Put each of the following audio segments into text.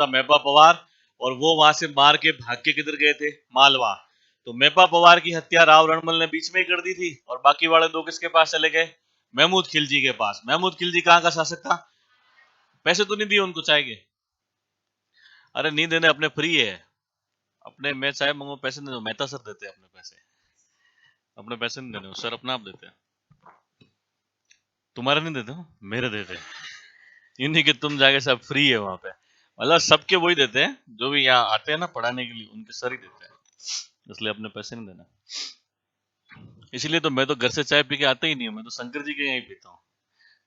था मेपा पवार, और वो वहां से मार के भाग के किधर गए थे, मालवा। तो मेपा पवार की हत्या राव रणमल ने बीच में ही कर दी थी, और बाकी वाले दो किसके पास चले गए, महमूद खिलजी के पास। महमूद खिलजी कहाँ का शासक था, पैसे तो नहीं दिए उनको चाय के, अरे नहीं देने, अपने फ्री है, अपने मैं चाहे मंगो पैसे नहीं दो, मेहता सर देते हैं अपने पैसे, अपने पैसे नहीं देने, सर अपना आप देते हैं, तुम्हारे नहीं देते हो, मेरे देते हैं, इन्हीं के तुम जाके सब फ्री है वहां पे, मतलब सबके वही देते हैं, जो भी यहाँ आते हैं ना पढ़ाने के लिए उनके सर ही देते हैं, इसलिए अपने पैसे नहीं देना। इसलिए तो मैं तो घर से चाय पी के आता ही नहीं हूँ, मैं तो शंकर जी के यहीं पीता हूँ,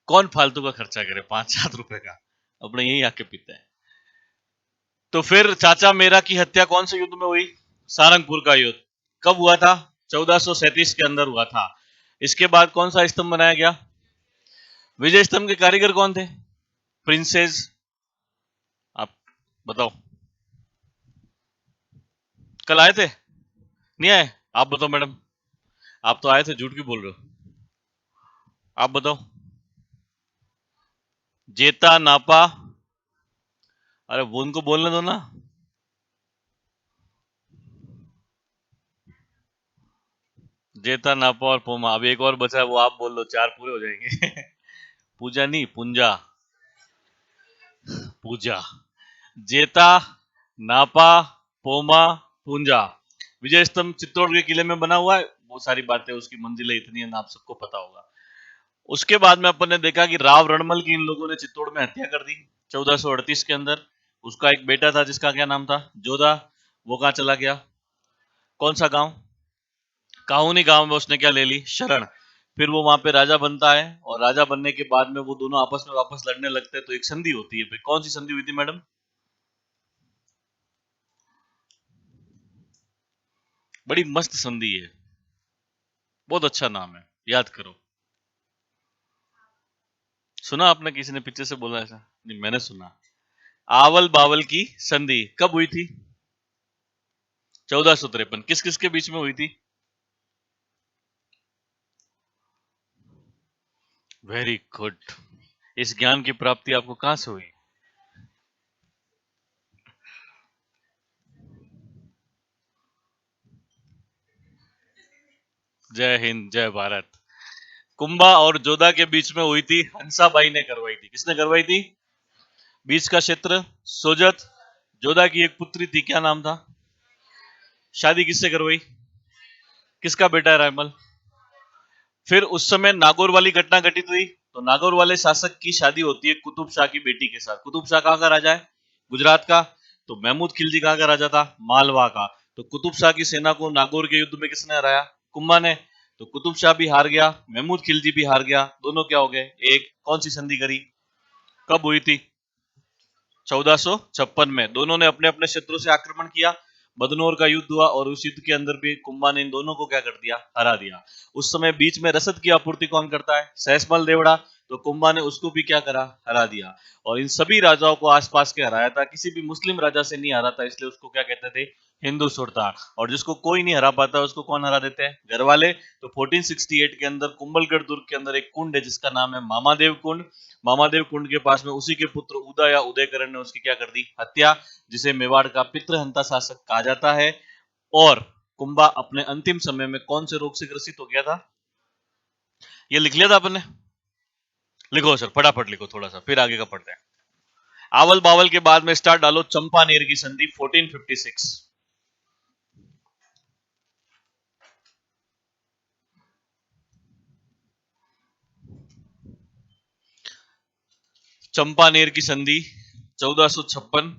कौन फालतू का खर्चा करे 5-7 रुपए का, अपने यहीं आके पीते हैं। तो फिर चाचा मेरा की हत्या कौन से युद्ध में हुई, सारंगपुर का युद्ध, कब हुआ था, 1437 के अंदर हुआ था। इसके बाद कौन सा स्तंभ बनाया गया, विजय स्तंभ के कारीगर कौन थे, प्रिंसेस, आप बताओ, कल आए थे, नहीं आए, आप बताओ मैडम, आप तो आए थे, झूठ क्यों बोल रहे हो, आप बताओ, जेता नापा, अरे वो उनको बोलने दो ना, जेता नापा और पोमा, अब एक और बचा है वो आप बोल लो, 4 पूरे हो जाएंगे। पूजा नहीं, पुंजा, पूजा, जेता, नापा, पोमा, पूंजा। विजय स्तंभ चित्तौड़ के किले में बना हुआ है, बहुत सारी बातें, उसकी मंजिलें इतनी है ना, आप सबको पता होगा। उसके बाद में अपन ने देखा कि राव रणमल की इन लोगों ने चित्तौड़ में हत्या कर दी 1438 के अंदर। उसका एक बेटा था जिसका क्या नाम था, जोधा, वो कहाँ चला गया, कौन सा गांव, काहुनी गांव में उसने क्या ले ली, शरण। फिर वो वहां पे राजा बनता है, और राजा बनने के बाद में वो दोनों आपस में वापस लड़ने लगते हैं, तो एक संधि होती है, फिर कौन सी संधि हुई थी मैडम, बड़ी मस्त संधि है, बहुत अच्छा नाम है, याद करो, सुना आपने, किसी ने पीछे से बोला ऐसा, नहीं मैंने सुना, आवल बावल की संधि कब हुई थी, 1453, किस किस के बीच में हुई थी, वेरी गुड, इस ज्ञान की प्राप्ति आपको कहां से हुई, जय हिंद जय भारत। कुंभा और जोधा के बीच में हुई थी, हंसाबाई ने करवाई थी, किसने करवाई थी, बीच का क्षेत्र, सोजत। जोधा की एक पुत्री थी, क्या नाम था, शादी किससे करवाई, किसका बेटा है रायमल। फिर उस समय नागौर वाली घटना घटित हुई, तो नागौर वाले शासक की शादी होती है कुतुब शाह की बेटी के साथ। कुतुब शाह कहाँ का राजा है, गुजरात का। तो महमूद खिलजी कहाँ का राजा था, मालवा का। तो कुतुब शाह की सेना को नागौर के युद्ध में किसने हराया, कुम्मा ने। तो कुतुब शाह भी हार गया, महमूद खिलजी भी हार गया, दोनों क्या हो गए एक, कौन सी संधि करी, कब हुई थी, 1456 में। दोनों ने अपने अपने क्षेत्रों से आक्रमण किया, बदनौर का युद्ध हुआ, और उस युद्ध के अंदर भी कुंभा ने इन दोनों को क्या कर दिया, हरा दिया। उस समय बीच में रसद की आपूर्ति कौन करता है, सहसमल देवड़ा। तो कुंभा ने उसको भी क्या करा, हरा दिया। और इन सभी राजाओं को आसपास के हराया था, किसी भी मुस्लिम राजा से नहीं हरा था, इसलिए उसको क्या कहते थे, हिंदू सुल्तान। और जिसको कोई नहीं हरा पाता उसको कौन हरा देते हैं, घर वाले। तो 1468 के अंदर कुंभलगढ़ दुर्ग के अंदर एक कुंड है जिसका नाम है मामादेव कुंड। मामादेव कुंड के पास में उसी के पुत्र उदय या उदयकरण ने उसकी क्या कर दी, हत्या, जिसे मेवाड़ का पितृहंता शासक कहा जाता है। और कुंभा अपने अंतिम समय में कौन से रोग से ग्रसित हो गया था, ये लिख लिया था आपने, लिखो सर, फटाफट लिखो थोड़ा सा, फिर आगे का पढ़ते हैं। आवल बावल के बाद में स्टार डालो, चंपानेर की संधि 1456। चंपानेर की संधि 1456,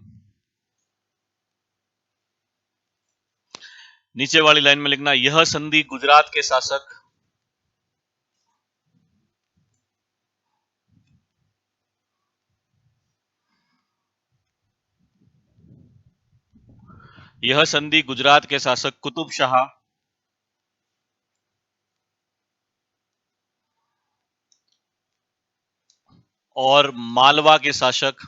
नीचे वाली लाइन में लिखना, यह संधि गुजरात के शासक, यह संधि गुजरात के शासक कुतुब शाह और मालवा के शासक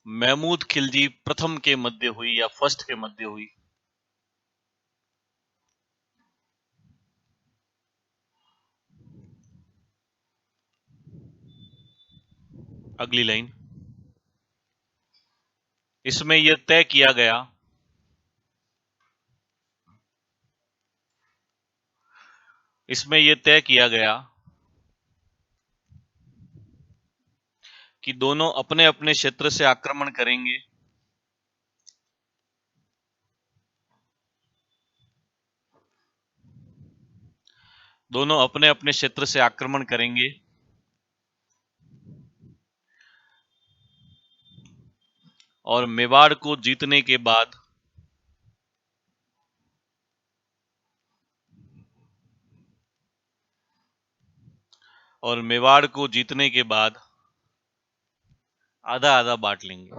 महमूद खिलजी प्रथम के मध्य हुई, या फर्स्ट के मध्य हुई। अगली लाइन, इसमें यह तय किया गया कि दोनों अपने अपने क्षेत्र से आक्रमण करेंगे। दोनों अपने अपने क्षेत्र से आक्रमण करेंगे और मेवाड़ को जीतने के बाद आधा आधा बांट लेंगे।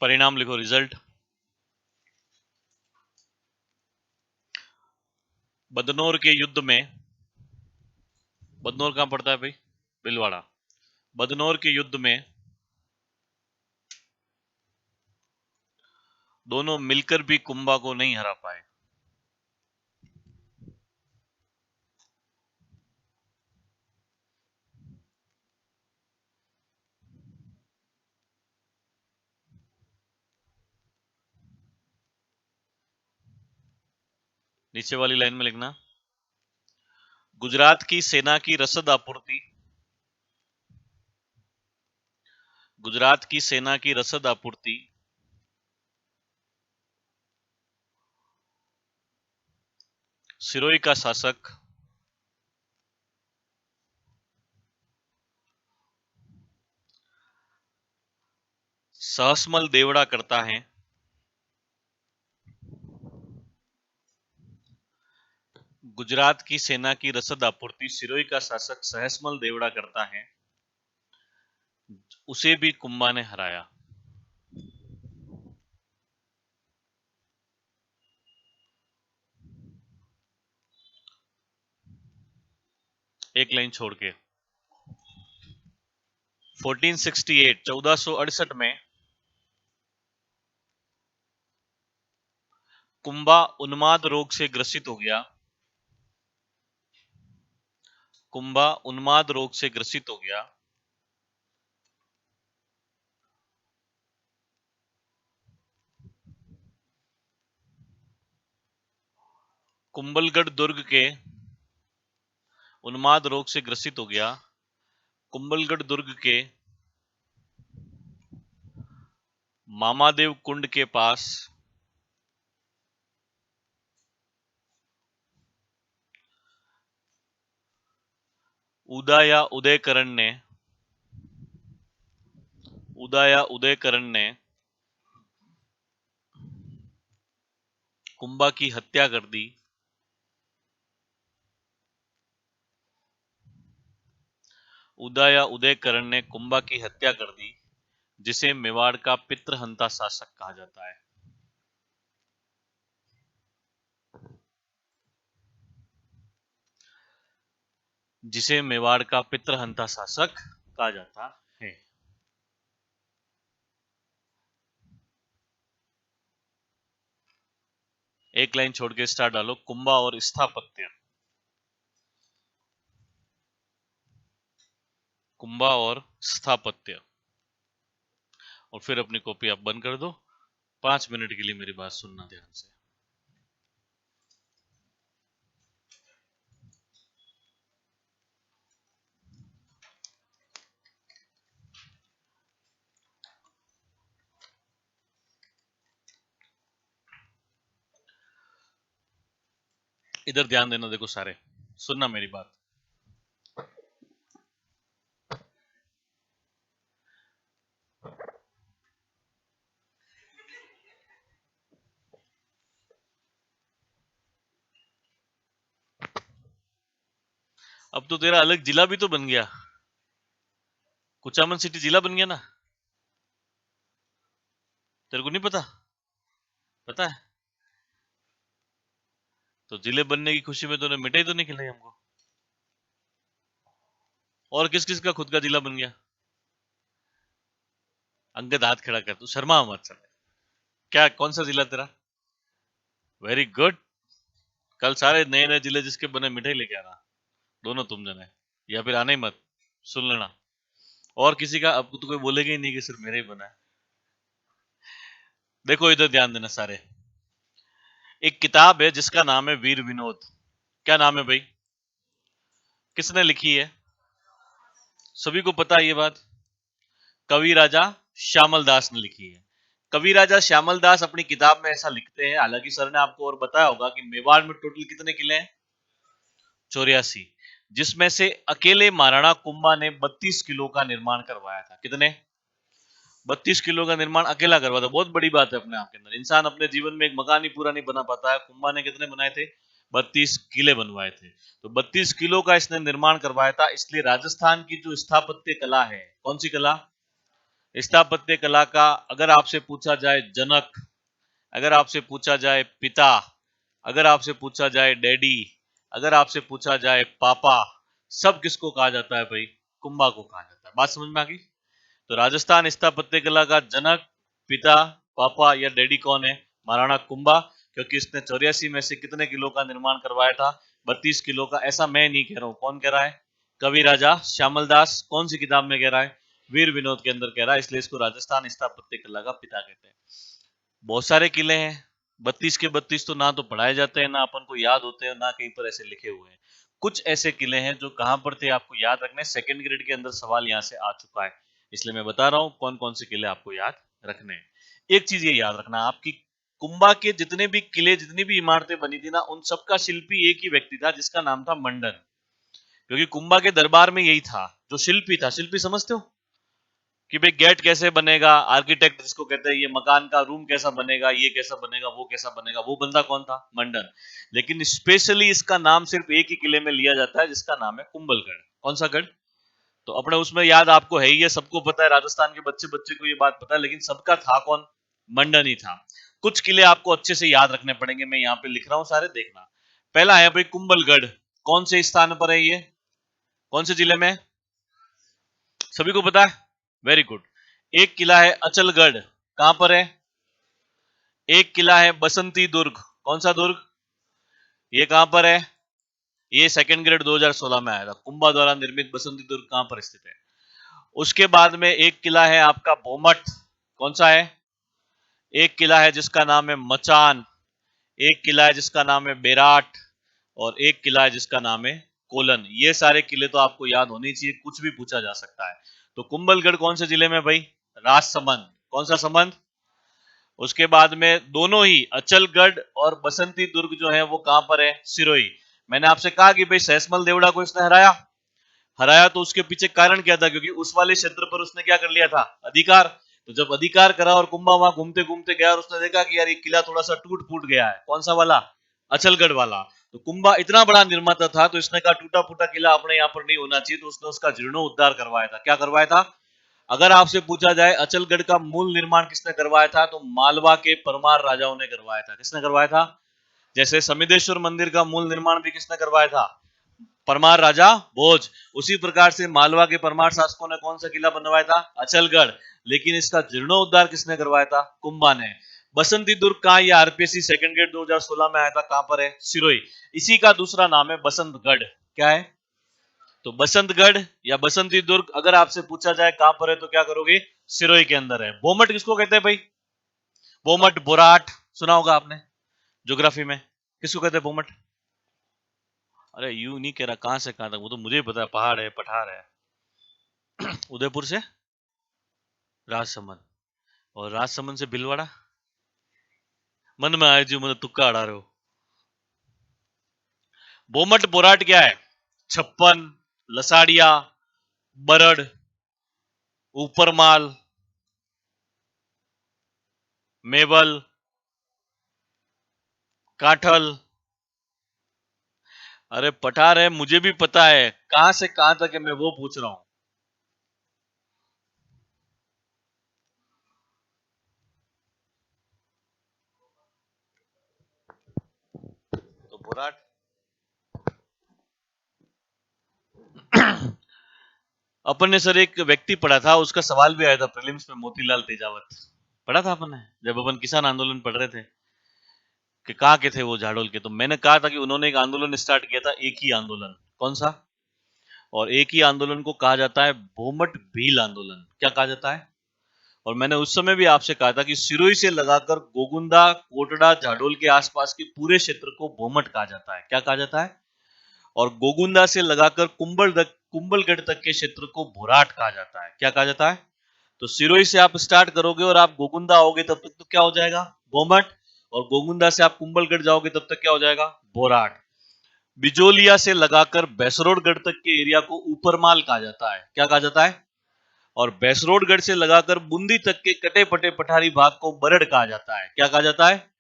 परिणाम लिखो, रिजल्ट। बदनौर के युद्ध में, बदनौर कहां पड़ता है भाई? भीलवाड़ा। बदनौर के युद्ध में दोनों मिलकर भी कुंभा को नहीं हरा पाए। नीचे वाली लाइन में लिखना, गुजरात की सेना की रसद आपूर्ति, गुजरात की सेना की रसद आपूर्ति सिरोही का शासक सहसमल देवड़ा करता है। गुजरात की सेना की रसद आपूर्ति सिरोही का शासक सहसमल देवड़ा करता है, उसे भी कुंभा ने हराया। एक लाइन छोड़ के, 1468 1468 में कुंभा उन्माद रोग से ग्रसित हो गया। कुंभा उन्माद रोग से ग्रसित हो गया। कुंभलगढ़ दुर्ग के उन्माद रोग से ग्रसित हो गया। कुंभलगढ़ दुर्ग के मामादेव कुंड के पास उदाया उदयकरण ने कुंभा की हत्या कर दी। उदयकरण ने कुंभा की हत्या कर दी, जिसे मेवाड़ का पितृहंता शासक कहा जाता है। जिसे मेवाड़ का पितृहंता शासक कहा जाता है। एक लाइन छोड़ के स्टार डालो, कुंभा और स्थापत्य। कुंभा और स्थापत्य, और फिर अपनी कॉपी आप बंद कर दो। 5 मिनट के लिए मेरी बात सुनना ध्यान से। इधर ध्यान देना, देखो सारे सुनना मेरी बात। अब तो तेरा अलग जिला भी तो बन गया, कुचामन सिटी जिला बन गया ना। तेरे को नहीं पता? पता है तो जिले बनने की खुशी में तूने मिठाई तो नहीं खिलाई हमको। और किस किस का खुद का जिला बन गया? अंगद हाथ खड़ा कर, तू शर्मा मत चल। क्या कौन सा जिला तेरा? Very good. कल सारे नए नए जिले जिसके बने मिठाई लेके आना, दोनों तुम जने, या फिर आना ही मत, सुन लेना। और किसी का अब तो कोई बोलेगा ही नहीं कि सिर्फ मेरा ही बना है। देखो इधर ध्यान देना सारे। एक किताब है जिसका नाम है वीर विनोद। क्या नाम है भाई? किसने लिखी है? सभी को पता है ये बात। कवि राजा श्यामल दास ने लिखी है। कवि राजा श्यामल दास अपनी किताब में ऐसा लिखते हैं, हालांकि सर ने आपको और बताया होगा कि मेवाड़ में टोटल कितने किले हैं? 84, जिसमें से अकेले महाराणा कुंभा ने 32 किलो का निर्माण करवाया था। कितने? 32 किलो का निर्माण अकेला करवा था। बहुत बड़ी बात है अपने आप के अंदर। इंसान अपने जीवन में एक मकान ही पूरा नहीं बना पाता है, कुंभा ने कितने बनाए थे? 32 किले बनवाए थे। तो 32 किलो का इसने निर्माण करवाया था। इसलिए राजस्थान की जो स्थापत्य कला है, कौन सी कला? स्थापत्य कला का अगर आपसे पूछा जाए जनक, अगर आपसे पूछा जाए पिता, अगर आपसे पूछा जाए डैडी, अगर आपसे पूछा जाए पापा, सब किसको कहा जाता है भाई? कुंभा को कहा जाता है। बात समझ में आ गई? तो राजस्थान स्थापत्य कला का जनक, पिता, पापा या डैडी कौन है? महाराणा कुंभा। क्योंकि इसने 84 में से कितने किलो का निर्माण करवाया था? 32 किलो का। ऐसा मैं नहीं कह रहा हूं, कौन कह रहा है? कवि राजा श्यामल दास। कौन सी किताब में कह रहा है? वीर विनोद के अंदर कह रहा है। इसलिए इसको राजस्थान स्थापत्य कला का पिता कहते हैं। बहुत सारे किले हैं, 32 के 32 तो ना तो पढ़ाए जाते हैं, ना अपन को याद होते हैं, ना कहीं पर ऐसे लिखे हुए हैं। कुछ ऐसे किले हैं जो कहां पर थे आपको याद रखने। सेकंड ग्रेड के अंदर सवाल यहां से आ चुका है, इसलिए मैं बता रहा हूं कौन कौन से किले आपको याद रखने हैं। एक चीज ये याद रखना, आपकी कुंभा के जितने भी किले, जितनी भी इमारतें बनी थी ना, उन सबका शिल्पी एक ही व्यक्ति था जिसका नाम था मंडन। क्योंकि कुंभा के दरबार में यही था जो शिल्पी था। शिल्पी समझते हो कि भाई गेट कैसे बनेगा, आर्किटेक्ट जिसको कहते हैं, ये मकान का रूम कैसा बनेगा, ये कैसा बनेगा, वो कैसा बनेगा, वो बंदा कौन था? मंडन। लेकिन स्पेशली इसका नाम सिर्फ एक ही किले में लिया जाता है जिसका नाम है कुंभलगढ़। कौन सा गढ़? तो अपने उसमें याद आपको है ही, ये सबको पता है, राजस्थान के बच्चे बच्चे को ये बात पता है, लेकिन सबका था कौन? मंडन ही था। कुछ किले आपको अच्छे से याद रखने पड़ेंगे, मैं यहाँ पे लिख रहा हूँ सारे, देखना। पहला है भाई कुंभलगढ़। कौन से स्थान पर है ये? कौन से जिले में? सभी को पता है? Very good. एक किला है अचलगढ़। कहां पर है? एक किला है बसंती दुर्ग। कौन सा दुर्ग? ये कहां पर है? ये सेकंड ग्रेड 2016 में आया था। कुंभा द्वारा निर्मित बसंती दुर्ग कहां पर स्थित है? उसके बाद में एक किला है आपका बोमट। कौन सा है? एक किला है जिसका नाम है मचान। एक किला है जिसका नाम है बेराट। और एक किला है जिसका नाम है कोलन। ये सारे किले तो आपको याद होने चाहिए, कुछ भी पूछा जा सकता है। तो कुंभलगढ़ कौन से जिले में भाई? राजसमंद। कौन सा संबंध? उसके बाद में दोनों ही अचलगढ़ और बसंती दुर्ग जो है वो कहां पर है? सिरोही। मैंने आपसे कहा कि भाई सहसमल देवड़ा को इसने हराया। हराया तो उसके पीछे कारण क्या था? क्योंकि उस वाले क्षेत्र पर उसने क्या कर लिया था? अधिकार। तो जब अधिकार करा और कुंभा वहां घूमते घूमते गया और उसने देखा कि यार ये किला थोड़ा सा टूट फूट गया है। कौन सा वाला? अचलगढ़ वाला। तो कुंभा इतना बड़ा निर्माता था, तो इसने कहा टूटा फूटा किला अपने यहाँ पर नहीं होना चाहिए, तो उसने उसका जीर्णोद्धार करवाया था। क्या करवाया था? अगर आपसे पूछा जाए अचलगढ़ का मूल निर्माण किसने करवाया था, तो मालवा के परमार राजाओं ने करवाया था। किसने करवाया था? जैसे समिदेश्वर मंदिर का मूल निर्माण भी किसने करवाया था? परमार राजा भोज। उसी प्रकार से मालवा के परमार शासकों ने कौन सा किला बनवाया था? अचलगढ़। लेकिन इसका जीर्णोद्धार किसने करवाया था? कुंभा ने। बसंती दुर्ग कहां? ये आरपीएससी सेकंड ग्रेड 2016 में आया था। कहां पर है? सिरोही। इसी का दूसरा नाम है बसंतगढ़। क्या है? तो बसंतगढ़ या बसंती दुर्ग अगर आपसे पूछा जाए कहां पर है, तो क्या करोगे? सिरोही के अंदर है। बोमट किसको कहते हैं भाई? बोमट बोराट सुना होगा आपने ज्योग्राफी में। किसको कहते हैं बोमट? अरे यू नहीं कह रहा, कहां से कहां तक वो तो मुझे ही पता है। पहाड़ है, पठार है। उदयपुर से राजसमंद, और राजसमंद से भीलवाड़ा। मन में आए जो मतलब तुक्का अड़ा रहे हो। बोमट बोराट क्या है? छप्पन, लसाड़िया, बरड़, ऊपरमाल, मेवल, काठल। अरे पठार है, मुझे भी पता है, कहां से कहां तक है मैं वो पूछ रहा हूं। तो बोराट। अपन ने सर एक व्यक्ति पढ़ा था, उसका सवाल भी आया था प्रीलिम्स में, मोतीलाल तेजावत। पढ़ा था अपन ने जब अपन किसान आंदोलन पढ़ रहे थे कि कहाँ के थे वो झाड़ोल के, तो मैंने कहा था कि उन्होंने एक आंदोलन स्टार्ट किया था, एक ही आंदोलन। कौन सा? और एक ही आंदोलन को कहा जाता है भूमट भील आंदोलन। क्या कहा जाता है? और मैंने उस समय भी आपसे कहा था कि सिरोही से लगाकर गोगुंदा, कोटड़ा, झाडोल के आसपास के पूरे क्षेत्र को भूमट कहा जाता है। क्या कहा जाता है? और गोगुंदा से लगाकर कुंभलगढ़ तक के क्षेत्र को भोराट कहा जाता है। क्या कहा जाता है? तो सिरोही से आप स्टार्ट करोगे और आप गोगुंदा आओगे तब तक तो क्या हो जाएगा? भोमट। और गोगुंदा से आप कुंभलगढ़ जाओगे तब तक क्या हो जाएगा? भोराट। बिजोलिया से लगाकर बैसरोडगढ़ तक के एरिया को ऊपरमाल कहा जाता है। क्या कहा जाता है? और बैसरोडगढ़ से लगाकर बूंदी तक के कटे पटे पठारी भाग को बरड़ कहा जाता है। क्या कहा जाता है?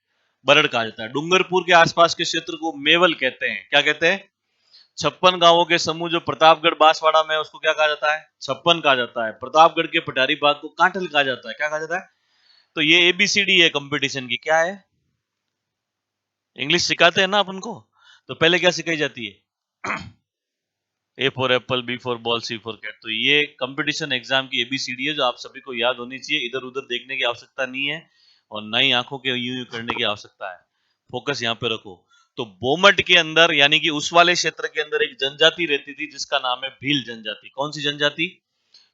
बरड़ कहा जाता है। डूंगरपुर के आसपास के क्षेत्र को मेवल कहते हैं। क्या कहते हैं? 56 गांवों के समूह जो प्रतापगढ़ बांसवाड़ा में है उसको क्या कहा जाता है? 56 कहा जाता है। प्रतापगढ़ के पठारी भाग को कांठल कहा जाता है। क्या कहा जाता है? तो ये एबीसीडी है कंपटीशन की। क्या है? इंग्लिश सिखाते हैं ना अपन को, तो पहले क्या सिखाई जाती है? A for apple, B for ball, C for cat. तो ये कंपटीशन एग्जाम की एबीसीडी है जो आप सभी को याद होनी चाहिए। इधर उधर देखने की आवश्यकता नहीं है और नई आंखों के यूं यूं करने की आवश्यकता है। फोकस यहाँ पे रखो। तो बोमट के अंदर यानी कि उस वाले क्षेत्र के अंदर एक जनजाति रहती थी जिसका नाम है भील जनजाति। कौन सी जनजाति?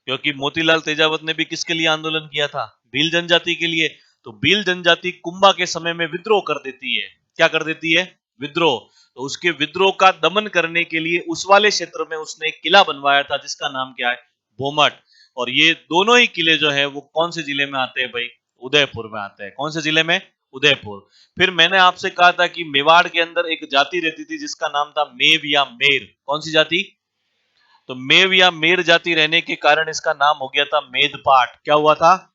क्योंकि मोतीलाल तेजावत ने भी किसके लिए आंदोलन किया था? भील जनजाति के लिए। तो भील जनजाति कुंभा के समय में विद्रोह कर देती है। क्या कर देती है? विद्रोह। तो उसके विद्रोह का दमन करने के लिए उस वाले क्षेत्र में उसने एक किला बनवाया था जिसका नाम क्या है? भोमट। और ये दोनों ही किले जो है वो कौन से जिले में आते हैं भाई? उदयपुर में आते हैं। कौन से जिले में? उदयपुर। फिर मैंने आपसे कहा था कि मेवाड़ के अंदर एक जाति रहती थी जिसका नाम था मेव या मेर। कौन सी जाति? तो मेव या मेर जाति रहने के कारण इसका नाम हो गया था मेदपाट। क्या हुआ था?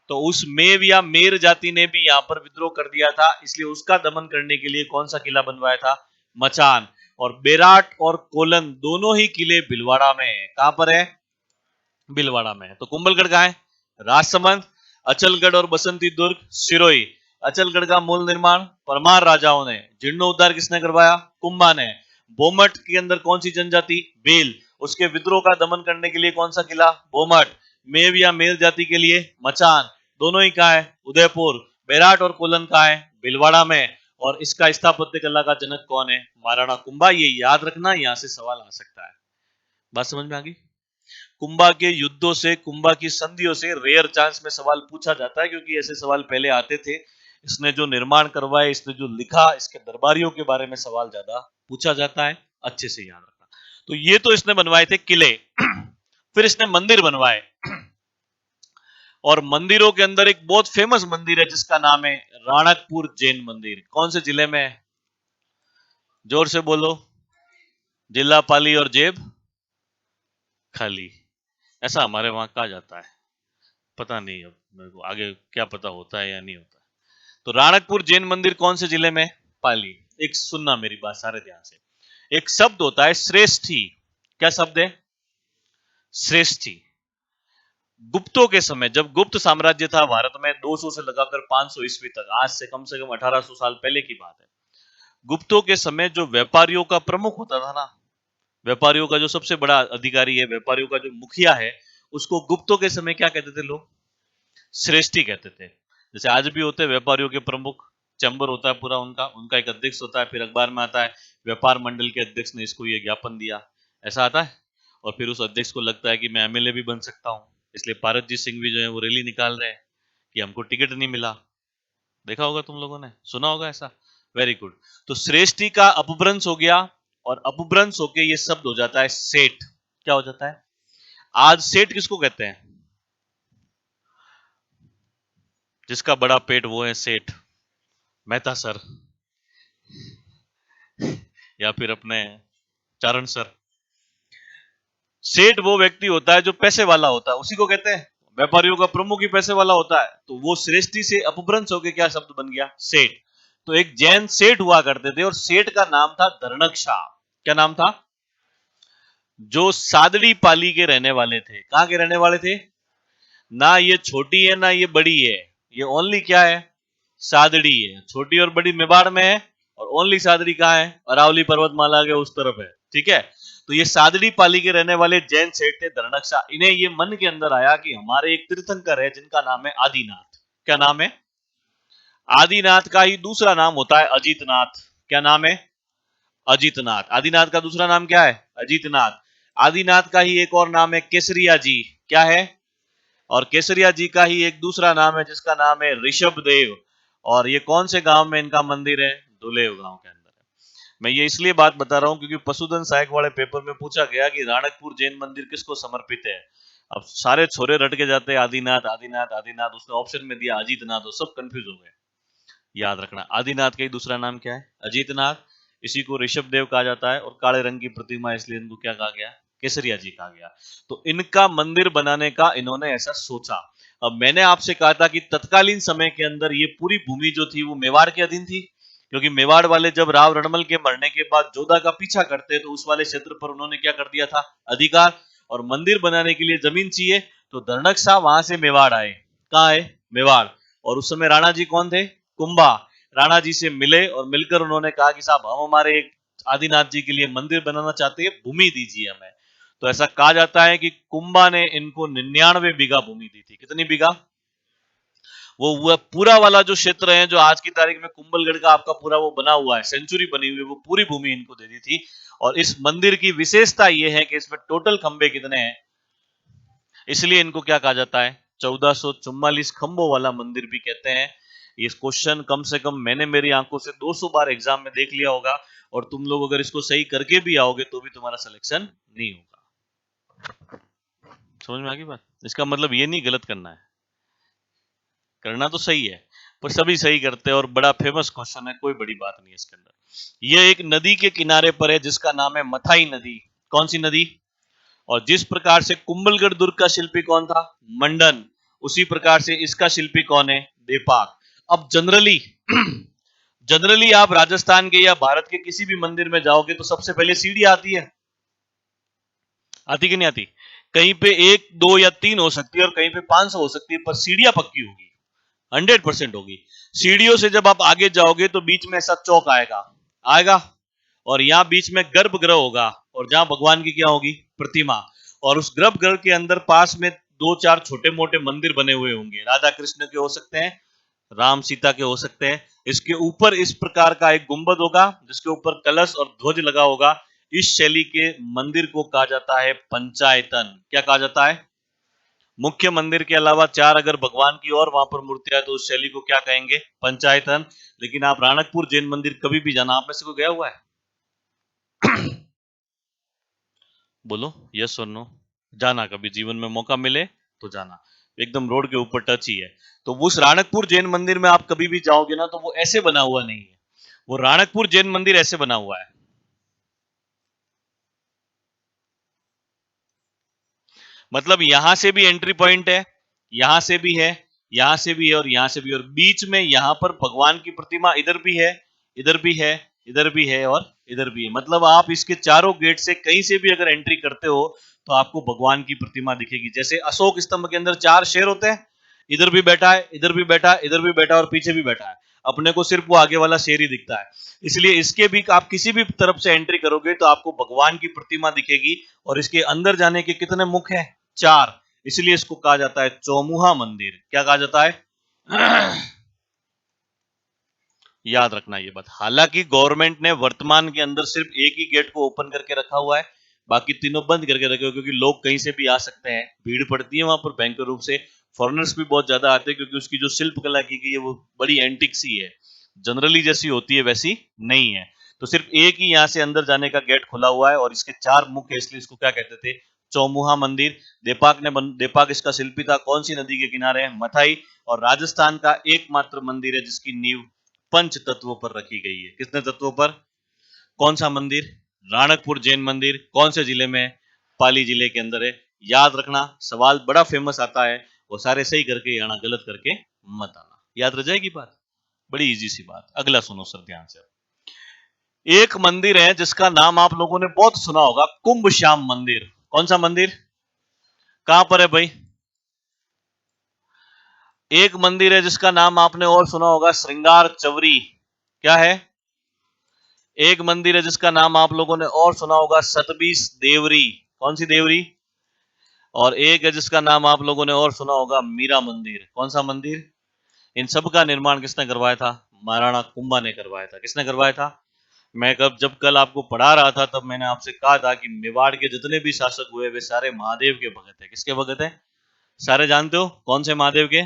तो उस मेव या मेर जाति ने भी यहां पर विद्रोह कर दिया था, इसलिए उसका दमन करने के लिए कौन सा किला बनवाया था? मचान। और बेराट और कोलन दोनों ही किले भीलवाड़ा में है। कहां पर है? भीलवाड़ा में है। तो कुंभलगढ़ कहां है? राजसमंद। अचलगढ़ और बसंती दुर्ग सिरोही। अचलगढ़ का मूल निर्माण परमार राजाओं ने, जीर्णोद्धार किसने करवाया? कुंभा ने। बोमट के अंदर कौन सी जनजाति? भील। उसके विद्रोह का दमन करने के लिए कौन सा किला? बोमट। मेव या मेल जाति के लिए मचान। दोनों ही कहा है? उदयपुर। बेराट और कोलन कहा है? भीलवाड़ा में। और इसका स्थापत्य कला का जनक कौन है? महाराणा कुंभा। ये याद रखना, यहां से सवाल आ सकता है। बात समझ में आ गई? कुंभा के युद्धों से, कुंभा की संधियों से रेयर चांस में सवाल पूछा जाता है क्योंकि ऐसे सवाल पहले आते थे। इसने जो निर्माण करवाए, इसने जो लिखा, इसके दरबारियों के बारे में सवाल ज्यादा पूछा जाता है। अच्छे से याद रखना। तो ये तो इसने बनवाए थे किले। फिर इसने मंदिर बनवाए और मंदिरों के अंदर एक बहुत फेमस मंदिर है जिसका नाम है राणकपुर जैन मंदिर। कौन से जिले में है? जोर से बोलो। जिला पाली और जेब खाली, ऐसा हमारे वहां कहा जाता है। पता नहीं अब मेरे को आगे क्या पता होता है या नहीं होता। तो राणकपुर जैन मंदिर कौन से जिले में? पाली। एक सुनना मेरी बात सारे ध्यान से। एक शब्द होता है श्रेष्ठी। क्या शब्द है? श्रेष्ठी। गुप्तों के समय, जब गुप्त साम्राज्य था भारत में 200 से लगाकर 500 ईस्वी तक, आज से कम 1800 साल पहले की बात है। गुप्तों के समय जो व्यापारियों का प्रमुख होता था ना, व्यापारियों का जो सबसे बड़ा अधिकारी है, व्यापारियों का जो मुखिया है, उसको गुप्तों के समय क्या कहते थे लोग? श्रेष्ठी कहते थे। जैसे आज भी होते हैं व्यापारियों के प्रमुख, चैम्बर होता है पूरा उनका, उनका एक अध्यक्ष होता है, फिर अखबार में आता है व्यापार मंडल के अध्यक्ष ने इसको ये ज्ञापन दिया, ऐसा आता है। और फिर उस अध्यक्ष को लगता है कि मैं एमएलए भी बन सकता हूँ, इसलिए पारसजीत सिंह भी जो है वो रैली निकाल रहे हैं कि हमको टिकट नहीं मिला। देखा होगा तुम लोगों ने, सुना होगा ऐसा। Very good. तो श्रेष्ठी का अपभ्रंश हो गया और अपभ्रंश होके ये शब्द हो जाता है सेठ। क्या हो जाता है? आज सेठ किसको कहते हैं? जिसका बड़ा पेट वो है सेठ, मेहता सर या फिर अपने चारण सर। सेठ वो व्यक्ति होता है जो पैसे वाला होता है, उसी को कहते हैं। व्यापारियों का प्रमुख ही पैसे वाला होता है, तो वो श्रेष्ठी से अपभ्रंश होकर क्या शब्द बन गया? सेठ। तो एक जैन सेठ हुआ करते थे और सेठ का नाम था धरणक-शाह। क्या नाम था? जो सादड़ी पाली के रहने वाले थे। कहां के रहने वाले थे? ना ये छोटी है ना ये बड़ी है, ये ओनली क्या है? सादड़ी है। छोटी और बड़ी मेवाड़ में है और ओनली सादड़ी कहां है? अरावली पर्वतमाला के उस तरफ है। ठीक है। तो ये सादड़ी पाली के रहने वाले जैन सेठ थे धरणक-शाह। इन्हें ये मन के अंदर आया कि हमारे एक तीर्थंकर है जिनका नाम है आदिनाथ। क्या नाम है? आदिनाथ का ही दूसरा नाम होता है अजीतनाथ। क्या नाम है? अजीतनाथ। आदिनाथ का दूसरा नाम क्या है? अजीतनाथ। आदिनाथ का ही एक और नाम है केसरिया जी। क्या है? और केसरिया जी का ही एक दूसरा नाम है जिसका नाम है ऋषभ देव। और ये कौन से गांव में इनका मंदिर है? दुलेव गांव के अंदर है। मैं ये इसलिए बात बता रहा हूं क्योंकि पशुधन सहायक वाले पेपर में पूछा गया कि राणकपुर जैन मंदिर किसको समर्पित है। अब सारे छोरे रट के जाते हैं आदिनाथ आदिनाथ आदिनाथ, उसने ऑप्शन में दिया अजीतनाथ, तो सब कंफ्यूज हो गए। याद रखना, आदिनाथ का ही दूसरा नाम क्या है? अजीतनाथ। इसी को ऋषभ देव कहा जाता है और काले रंग की प्रतिमा इसलिए इनको क्या कहा गया? केसरिया जी कहा गया। तो इनका मंदिर बनाने का इन्होंने ऐसा सोचा। अब मैंने आपसे कहा था कि तत्कालीन समय के अंदर ये पूरी भूमि जो थी वो मेवाड़ के अधीन थी, क्योंकि मेवाड़ वाले जब राव रणमल के मरने के बाद जोधा का पीछा करते तो उस वाले क्षेत्र पर उन्होंने क्या कर दिया था? अधिकार। और मंदिर बनाने के लिए जमीन चाहिए तो धरणक शाह वहां से मेवाड़ आए। कहा आए? मेवाड़। और उस समय राणा जी कौन थे? कुंभा। राणा जी से मिले और मिलकर उन्होंने कहा कि साहब हम हमारे एक आदिनाथ जी के लिए मंदिर बनाना चाहते हैं, भूमि दीजिए हमें। तो ऐसा कहा जाता है कि कुंभा ने इनको 99 बीघा भूमि दी थी। कितनी बीघा? वो पूरा वाला जो क्षेत्र है जो आज की तारीख में कुंभलगढ़ का आपका पूरा वो बना हुआ है, सेंचुरी बनी हुई है, वो पूरी भूमि इनको दे दी थी। और इस मंदिर की विशेषता ये है कि इसमें टोटल खंबे कितने हैं, इसलिए इनको क्या कहा जाता है? 1444 खंभों वाला मंदिर भी कहते हैं। ये क्वेश्चन कम से कम मैंने मेरी आंखों से 200 बार एग्जाम में देख लिया होगा, और तुम लोग अगर इसको सही करके भी आओगे तो भी तुम्हारा सिलेक्शन नहीं होगा। समझ में आ गई बात? इसका मतलब ये नहीं गलत करना है, करना तो सही है, पर सभी सही करते हैं और बड़ा फेमस क्वेश्चन है, कोई बड़ी बात नहीं है इसके अंदर। यह एक नदी के किनारे पर है जिसका नाम है मथाई नदी। कौन सी नदी? और जिस प्रकार से कुंभलगढ़ दुर्ग का शिल्पी कौन था? मंडन। उसी प्रकार से इसका शिल्पी कौन है? देपाक। अब जनरली जनरली आप राजस्थान के या भारत के किसी भी मंदिर में जाओगे तो सबसे पहले सीढ़ी आती है, आती कि नहीं आती? कहीं पे 1 2 या 3 हो सकती है और कहीं पे 500 हो सकती है, पर सीढ़ियां पक्की होगी, 100% होगी। सीढ़ियों से जब आप आगे जाओगे तो बीच में ऐसा चौक आएगा, आएगा, और यहाँ बीच में गर्भगृह होगा और जहां भगवान की क्या होगी? प्रतिमा। और उस गर्भगृह के अंदर पास में 2 4 छोटे मोटे मंदिर बने हुए होंगे, राधा कृष्ण के हो सकते हैं, राम सीता के हो सकते हैं। इसके ऊपर इस प्रकार का एक गुंबद होगा जिसके ऊपर कलश और ध्वज लगा होगा। इस शैली के मंदिर को कहा जाता है पंचायतन। क्या कहा जाता है? मुख्य मंदिर के अलावा 4 अगर भगवान की और वहां पर मूर्तियां तो उस शैली को क्या कहेंगे? पंचायतन। लेकिन आप राणकपुर जैन मंदिर कभी भी जाना, आप में से कोई गया हुआ है? बोलो यस और नो। जाना, कभी जीवन में मौका मिले तो जाना, एकदम रोड के ऊपर टच ही है। तो उस राणकपुर जैन मंदिर में आप कभी भी जाओगे ना तो वो ऐसे बना हुआ नहीं है, वो राणकपुर जैन मंदिर ऐसे बना हुआ है। मतलब यहां से भी एंट्री पॉइंट है, यहां से भी है, यहां से भी है और यहां से भी, और बीच में यहां पर भगवान की प्रतिमा इधर भी है, इधर भी है, इधर भी है और इधर भी है। मतलब आप इसके चारों गेट से कहीं से भी अगर एंट्री करते हो तो आपको भगवान की प्रतिमा दिखेगी। जैसे अशोक स्तंभ के अंदर 4 शेर होते हैं, इधर भी बैठा है, इधर भी बैठा है, इधर भी बैठा है और पीछे भी बैठा है, अपने को सिर्फ वो आगे वाला शेर ही दिखता है। इसलिए इसके भी आप किसी भी तरफ से एंट्री करोगे तो आपको भगवान की प्रतिमा दिखेगी। और इसके अंदर जाने के कितने मुख हैं? 4। इसलिए इसको कहा जाता है चौमुहा मंदिर। क्या कहा जाता है? याद रखना ये बात। हालांकि गवर्नमेंट ने वर्तमान के अंदर सिर्फ एक ही गेट को ओपन करके रखा हुआ है, बाकी तीनों बंद करके रखे हुए, क्योंकि लोग कहीं से भी आ सकते हैं, भीड़ पड़ती है वहां पर भयंकर रूप से। फॉरेनर्स भी बहुत ज्यादा आते हैं क्योंकि उसकी जो शिल्प कला की गई है वो बड़ी एंटिक सी है, जनरली जैसी होती है वैसी नहीं है। तो सिर्फ एक ही यहाँ से अंदर जाने का गेट खुला हुआ है और इसके 4 मुख है, इसलिए इसको क्या कहते थे? चौमुहा मंदिर। देपाक इसका शिल्पी था। कौन सी नदी के किनारे है? मथाई। और राजस्थान का एकमात्र मंदिर है जिसकी नींव पंच तत्वों पर रखी गई है। कितने तत्वों पर? कौन सा मंदिर? राणकपुर जैन मंदिर। कौन से जिले में? पाली जिले के अंदर है। याद रखना, सवाल बड़ा फेमस आता है, वो सारे सही करके आना, गलत करके मत आना। याद रह जाएगी बात, बड़ी इजी सी बात। अगला सुनो सर ध्यान से। एक मंदिर है जिसका नाम आप लोगों ने बहुत सुना होगा, कुंभ श्याम मंदिर। कौन सा मंदिर? कहां पर है भाई? एक मंदिर है जिसका नाम आपने और सुना होगा, श्रृंगार चवरी। क्या है? एक मंदिर है जिसका नाम आप लोगों ने और सुना होगा, सतबीस देवरी। कौन सी देवरी? और एक है जिसका नाम आप लोगों ने और सुना होगा, मीरा मंदिर। कौन सा मंदिर? इन सब का निर्माण किसने करवाया था? महाराणा कुंभा ने करवाया था। किसने करवाया था? मैं जब कल आपको पढ़ा रहा था तब मैंने आपसे कहा था कि मेवाड़ के जितने भी शासक हुए वे सारे महादेव के भगत हैं। किसके भगत हैं? सारे जानते हो कौन से महादेव के?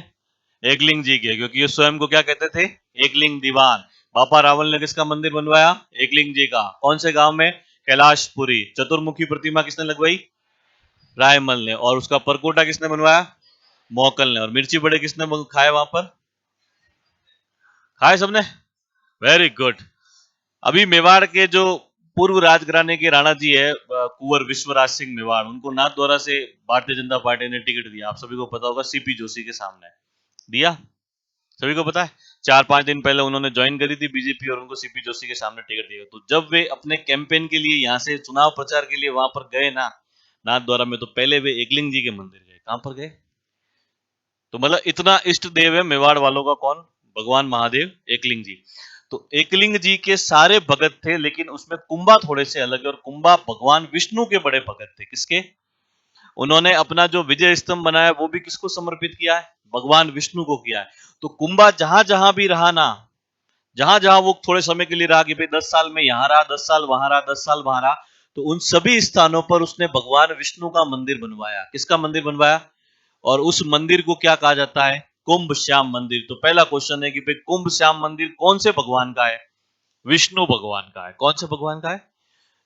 एकलिंग जी के, क्योंकि ये स्वयं को क्या कहते थे? एकलिंग दीवान। बापा रावल ने किसका मंदिर बनवाया? एकलिंग जी का। कौन से गांव में? कैलाशपुरी। चतुर्मुखी प्रतिमा किसने लगवाई? रायमल ने। और उसका परकोटा किसने बनवाया? मोकल ने। और मिर्ची बड़े किसने खाए वहां पर? खाए सबने? Very good. अभी मेवाड़ के जो पूर्व राजघराने के राणा जी है कुंवर विश्वराज सिंह मेवाड़, उनको नाथद्वारा से भारतीय जनता पार्टी ने टिकट दिया। आप सभी को पता होगा, सीपी जोशी के सामने दिया। सभी को पता है। 4-5 दिन पहले उन्होंने ज्वाइन करी थी बीजेपी और उनको सीपी जोशी के सामने टिकट दिया। तो जब वे अपने कैंपेन के लिए यहाँ से चुनाव प्रचार के लिए वहां पर गए ना नाथद्वारा में, तो पहले वे एकलिंग जी के मंदिर गए। कहां पर गए? तो मतलब इतना इष्ट देव है मेवाड़ वालों का कौन? भगवान महादेव, एकलिंग जी। तो एकलिंग जी के सारे भगत थे, लेकिन उसमें कुंभा थोड़े से अलग है। और कुंभा भगवान विष्णु के बड़े भगत थे। किसके? उन्होंने अपना जो विजय स्तंभ बनाया वो भी किसको समर्पित किया है? भगवान विष्णु को किया है। तो कुंभा जहां जहां भी रहा ना, जहां जहां वो थोड़े समय के लिए रहा कि भाई 10 साल में यहां रहा, 10 साल वहां रहा, 10 साल वहां रहा, तो उन सभी स्थानों पर उसने भगवान विष्णु का मंदिर बनवाया। किसका मंदिर बनवाया? और उस मंदिर को क्या कहा जाता है? कुंभ श्याम मंदिर। तो पहला क्वेश्चन है कि भाई कुंभ श्याम मंदिर कौन से भगवान का है? विष्णु भगवान का है। कौन से भगवान का है?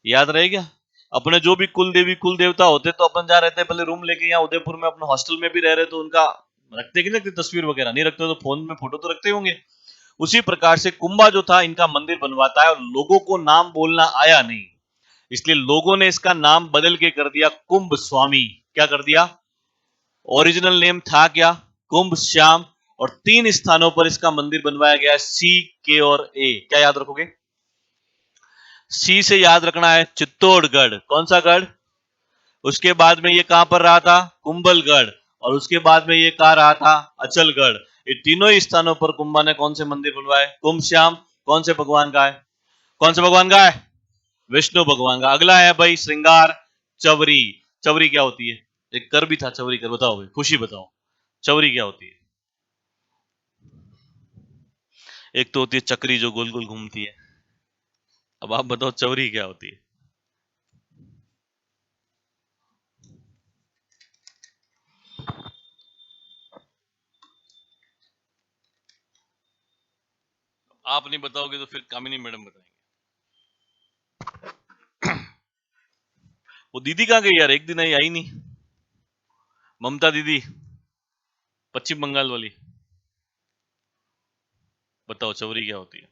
याद रहेगा। अपने जो भी कुल देवी कुल देवता होते तो अपन जा रहे थे पहले रूम लेके, यहाँ उदयपुर में अपने हॉस्टल में भी रह रहे तो उनका रखते कि नहीं रखते? तस्वीर वगैरह नहीं रखते तो फोन में फोटो तो रखते होंगे। उसी प्रकार से कुंभा जो था इनका मंदिर बनवाता है, और लोगों को नाम बोलना आया नहीं, इसलिए लोगों ने इसका नाम बदल के कर दिया कुंभ स्वामी। क्या कर दिया? ओरिजिनल नेम था क्या? कुंभ श्याम। और 3 स्थानों पर इसका मंदिर बनवाया गया, सी, के और ए। क्या याद रखोगे? सी से याद रखना है चित्तौड़गढ़। कौन सा गढ़? उसके बाद में ये कहां पर रहा था? कुंभलगढ़। और उसके बाद में ये कहां रहा था? अचलगढ़। ये तीनों ही स्थानों पर कुंभा ने कौन से मंदिर बनवाए? कुंभ श्याम कौन से भगवान का है? कौन से भगवान का है? विष्णु भगवान का। अगला है भाई श्रृंगार चवरी। चवरी क्या होती है? एक कर भी था चवरी कर, बताओ भाई, खुशी बताओ, चवरी क्या होती है? एक तो होती है चक्री जो गोल गोल घूमती है। अब आप बताओ चवरी क्या होती है? आप नहीं बताओगे तो फिर कामिनी मैडम बताएंगे। वो दीदी कहाँ गई यार? एक दिन आई नहीं। ममता दीदी, पश्चिम बंगाल वाली। बताओ चवरी क्या होती है?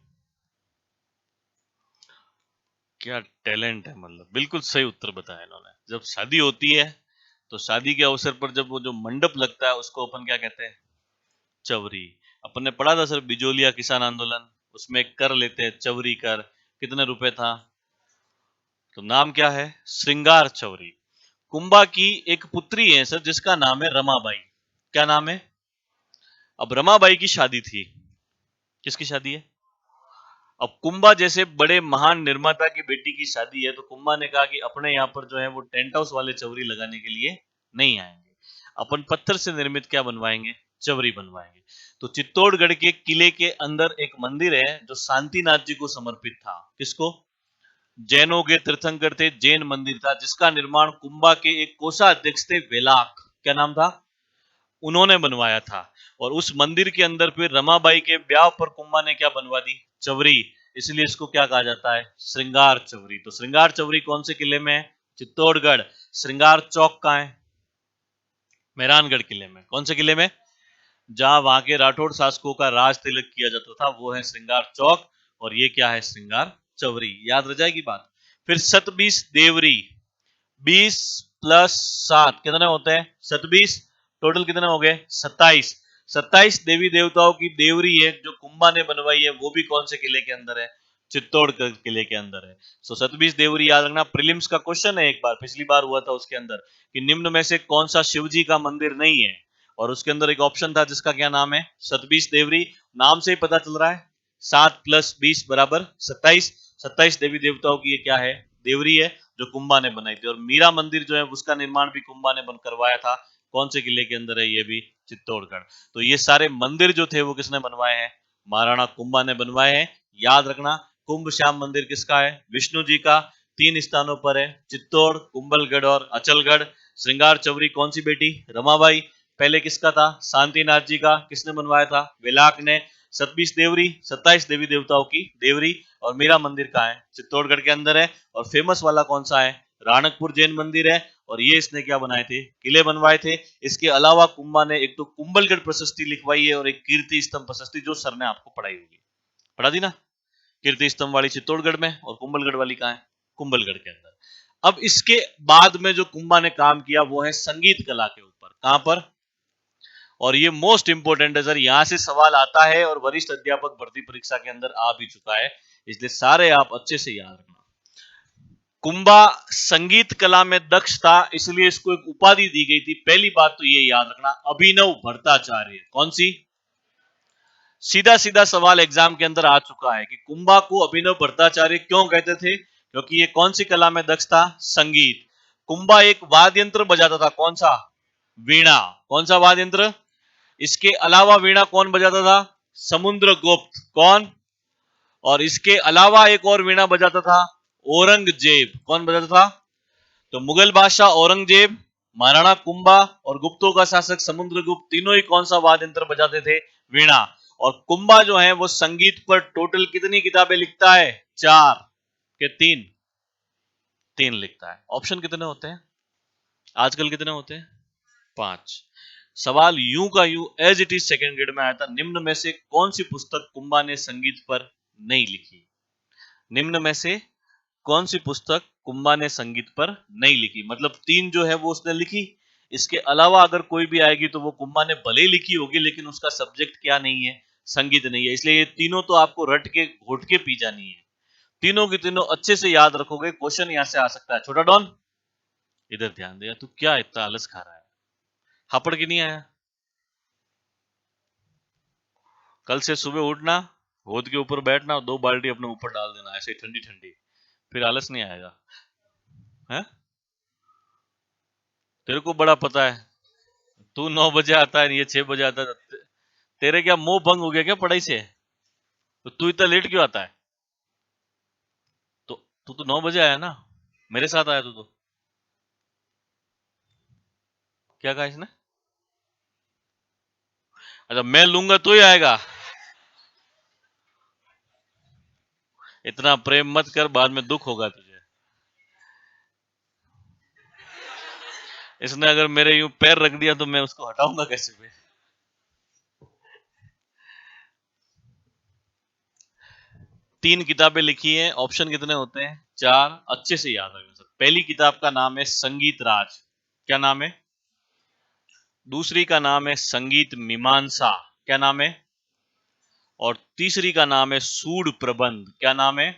क्या टैलेंट है, मतलब बिल्कुल सही उत्तर बताया इन्होंने। जब शादी होती है तो शादी के अवसर पर जब वो जो मंडप लगता है उसको अपन क्या कहते हैं? चवरी। अपन ने पढ़ा था सर बिजोलिया किसान आंदोलन, उसमें कर लेते हैं चवरी कर। कितने रुपए था? तो नाम क्या है? श्रृंगार चवरी। कुंभा की एक पुत्री है सर जिसका नाम है रमाबाई। क्या नाम है? अब रमाबाई की शादी थी। किसकी शादी है? अब कुंभा जैसे बड़े महान निर्माता की बेटी की शादी है, तो कुंभा ने कहा कि अपने यहाँ पर जो है वो टेंट हाउस वाले चवरी लगाने के लिए नहीं आएंगे, अपन पत्थर से निर्मित क्या बनवाएंगे? चवरी बनवाएंगे। तो चित्तौड़गढ़ के किले के अंदर एक मंदिर है जो शांतिनाथ जी को समर्पित था। किसको? जैनों के तीर्थंकर थे, जैन मंदिर था, जिसका निर्माण कुंभा के एक कोषाध्यक्ष थे वेलाक। क्या नाम था? उन्होंने बनवाया था। और उस मंदिर के अंदर फिर रमाबाई के ब्याह पर कुंभा ने क्या बनवा दी? चवरी। इसलिए इसको क्या कहा जाता है? श्रृंगार चवरी। तो श्रृंगार चवरी कौन से किले में है? चित्तौड़गढ़। श्रृंगार चौक कहां है? मेहरानगढ़ किले में। कौन से किले में? जहां वहां के राठौड़ शासकों का राज तिलक किया जाता था, वो है श्रृंगार चौक। और ये क्या है? श्रृंगार चवरी। याद रह जाएगी बात। फिर सतबीस देवरी। 20 + 7 कितने होते हैं? 27। टोटल कितने हो गए? 27। 27 देवी देवताओं की देवरी है जो कुंभा ने बनवाई है, वो भी कौन से किले के अंदर है? चित्तौड़गढ़ किले के अंदर है। सो 27 देवरी याद रखना। प्रीलिम्स का क्वेश्चन है, एक बार पिछली बार हुआ था उसके अंदर, कि निम्न में से कौन सा शिव जी का मंदिर नहीं है? और उसके अंदर एक ऑप्शन था जिसका क्या नाम है? 27 देवरी। नाम से ही पता चल रहा है 7 + 20 = 27। 27 देवी देवताओं की ये क्या है? देवरी है, जो कुंभा ने बनाई थी। और मीरा मंदिर जो है उसका निर्माण भी कुंभा ने बन करवाया था। कौन से किले के अंदर है? ये भी चित्तौड़गढ़। तो ये सारे मंदिर जो थे वो किसने बनवाए हैं? महाराणा कुंभा ने बनवाए हैं। याद रखना, कुंभ श्याम मंदिर किसका है? विष्णु जी का। 3 स्थानों पर है, चित्तौड़, कुंभलगढ़ और अचलगढ़। श्रृंगार चौरी कौन सी बेटी? रमाबाई। पहले किसका था? शांतिनाथ जी का। किसने बनवाया था? वेलाक ने। 26 देवरी, 27 देवी देवताओं की देवरी। और मीरा मंदिर कहाँ है? चित्तौड़गढ़ के अंदर है। और फेमस वाला कौन सा है? राणकपुर जैन मंदिर है। और ये इसने क्या बनाए थे? किले बनवाए थे। इसके अलावा कुंभा ने एक तो कुंभलगढ़ प्रशस्ति लिखवाई है और एक कीर्ति स्तंभ प्रशस्ति, जो सर ने आपको पढ़ाई होगी, पढ़ा दी ना। कीर्ति स्तंभ वाली चित्तौड़गढ़ में और कुंभलगढ़ वाली कहाँ है? कुंभलगढ़ के अंदर। अब इसके बाद में जो कुंभा ने काम किया वो है संगीत कला के ऊपर। कहां पर? और ये मोस्ट इंपोर्टेंट है सर, यहां से सवाल आता है और वरिष्ठ अध्यापक भर्ती परीक्षा के अंदर आ भी चुका है, इसलिए सारे आप अच्छे से याद रखना। कुंभा संगीत कला में दक्ष था, इसलिए इसको एक उपाधि दी गई थी। पहली बात तो ये याद रखना, अभिनव भट्टाचार्य। कौन सी? सीधा सीधा सवाल एग्जाम के अंदर आ चुका है कि कुंभा को अभिनव भट्टाचार्य क्यों कहते थे? क्योंकि ये कौन सी कला में दक्ष था? संगीत। कुंभा एक वाद्य यंत्र बजाता था, कौन सा? वीणा। कौन सा वाद्य यंत्र? इसके अलावा वीणा कौन बजाता था? समुद्रगुप्त। कौन? और इसके अलावा एक और वीणा बजाता था, औरंगजेब। कौन बजाता था? तो मुगल बादशाह औरंगजेब, महाराणा कुंभा और गुप्तों का शासक समुद्रगुप्त, तीनों ही कौन सा वाद्य यंत्र बजाते थे? वीणा। और कुंभा जो है वो संगीत पर टोटल कितनी किताबें लिखता है? 4 के 3? 3 लिखता है। ऑप्शन कितने होते हैं आजकल? कितने होते हैं? 5। सवाल यूं का यूं as it is second grade में आया था, निम्न में से कौन सी पुस्तक कुंभा ने संगीत पर नहीं लिखी? निम्न में से कौन सी पुस्तक कुंभा ने संगीत पर नहीं लिखी? मतलब 3 जो है वो उसने लिखी, इसके अलावा अगर कोई भी आएगी तो वो कुंभा ने भले ही लिखी होगी, लेकिन उसका सब्जेक्ट क्या नहीं है? संगीत नहीं है। इसलिए ये तीनों तो आपको रट के घोट के पी जानी है। तीनों की तीनों अच्छे से याद रखोगे, क्वेश्चन यहां से आ सकता है। छोटा डॉन इधर ध्यान दे, तू क्या इतना आलस खा रहा है? हापड़ की नहीं आया? कल से सुबह उठना, होद के ऊपर बैठना और 2 बाल्टी अपने ऊपर डाल देना, ऐसे ठंडी ठंडी, फिर आलस नहीं आएगा। है? तेरे को बड़ा पता है, तू 9 बजे आता है, ये 6 बजे आता है। तेरे क्या मोह भंग हो गया क्या पढ़ाई से? तो तू इतना लेट क्यों आता है? तो तू तो 9 बजे आया ना, मेरे साथ आया तू तो। क्या कहा इसने? अच्छा, मैं लूंगा तो ही आएगा। इतना प्रेम मत कर, बाद में दुख होगा तुझे। इसने अगर मेरे यूं पैर रख दिया तो मैं उसको हटाऊंगा कैसे भी। 3 किताबें लिखी हैं, ऑप्शन कितने होते हैं? 4। अच्छे से याद रखना सर। पहली किताब का नाम है संगीत राज। क्या नाम है? दूसरी का नाम है संगीत मीमांसा। क्या नाम है? और तीसरी का नाम है सूड प्रबंध। क्या नाम है?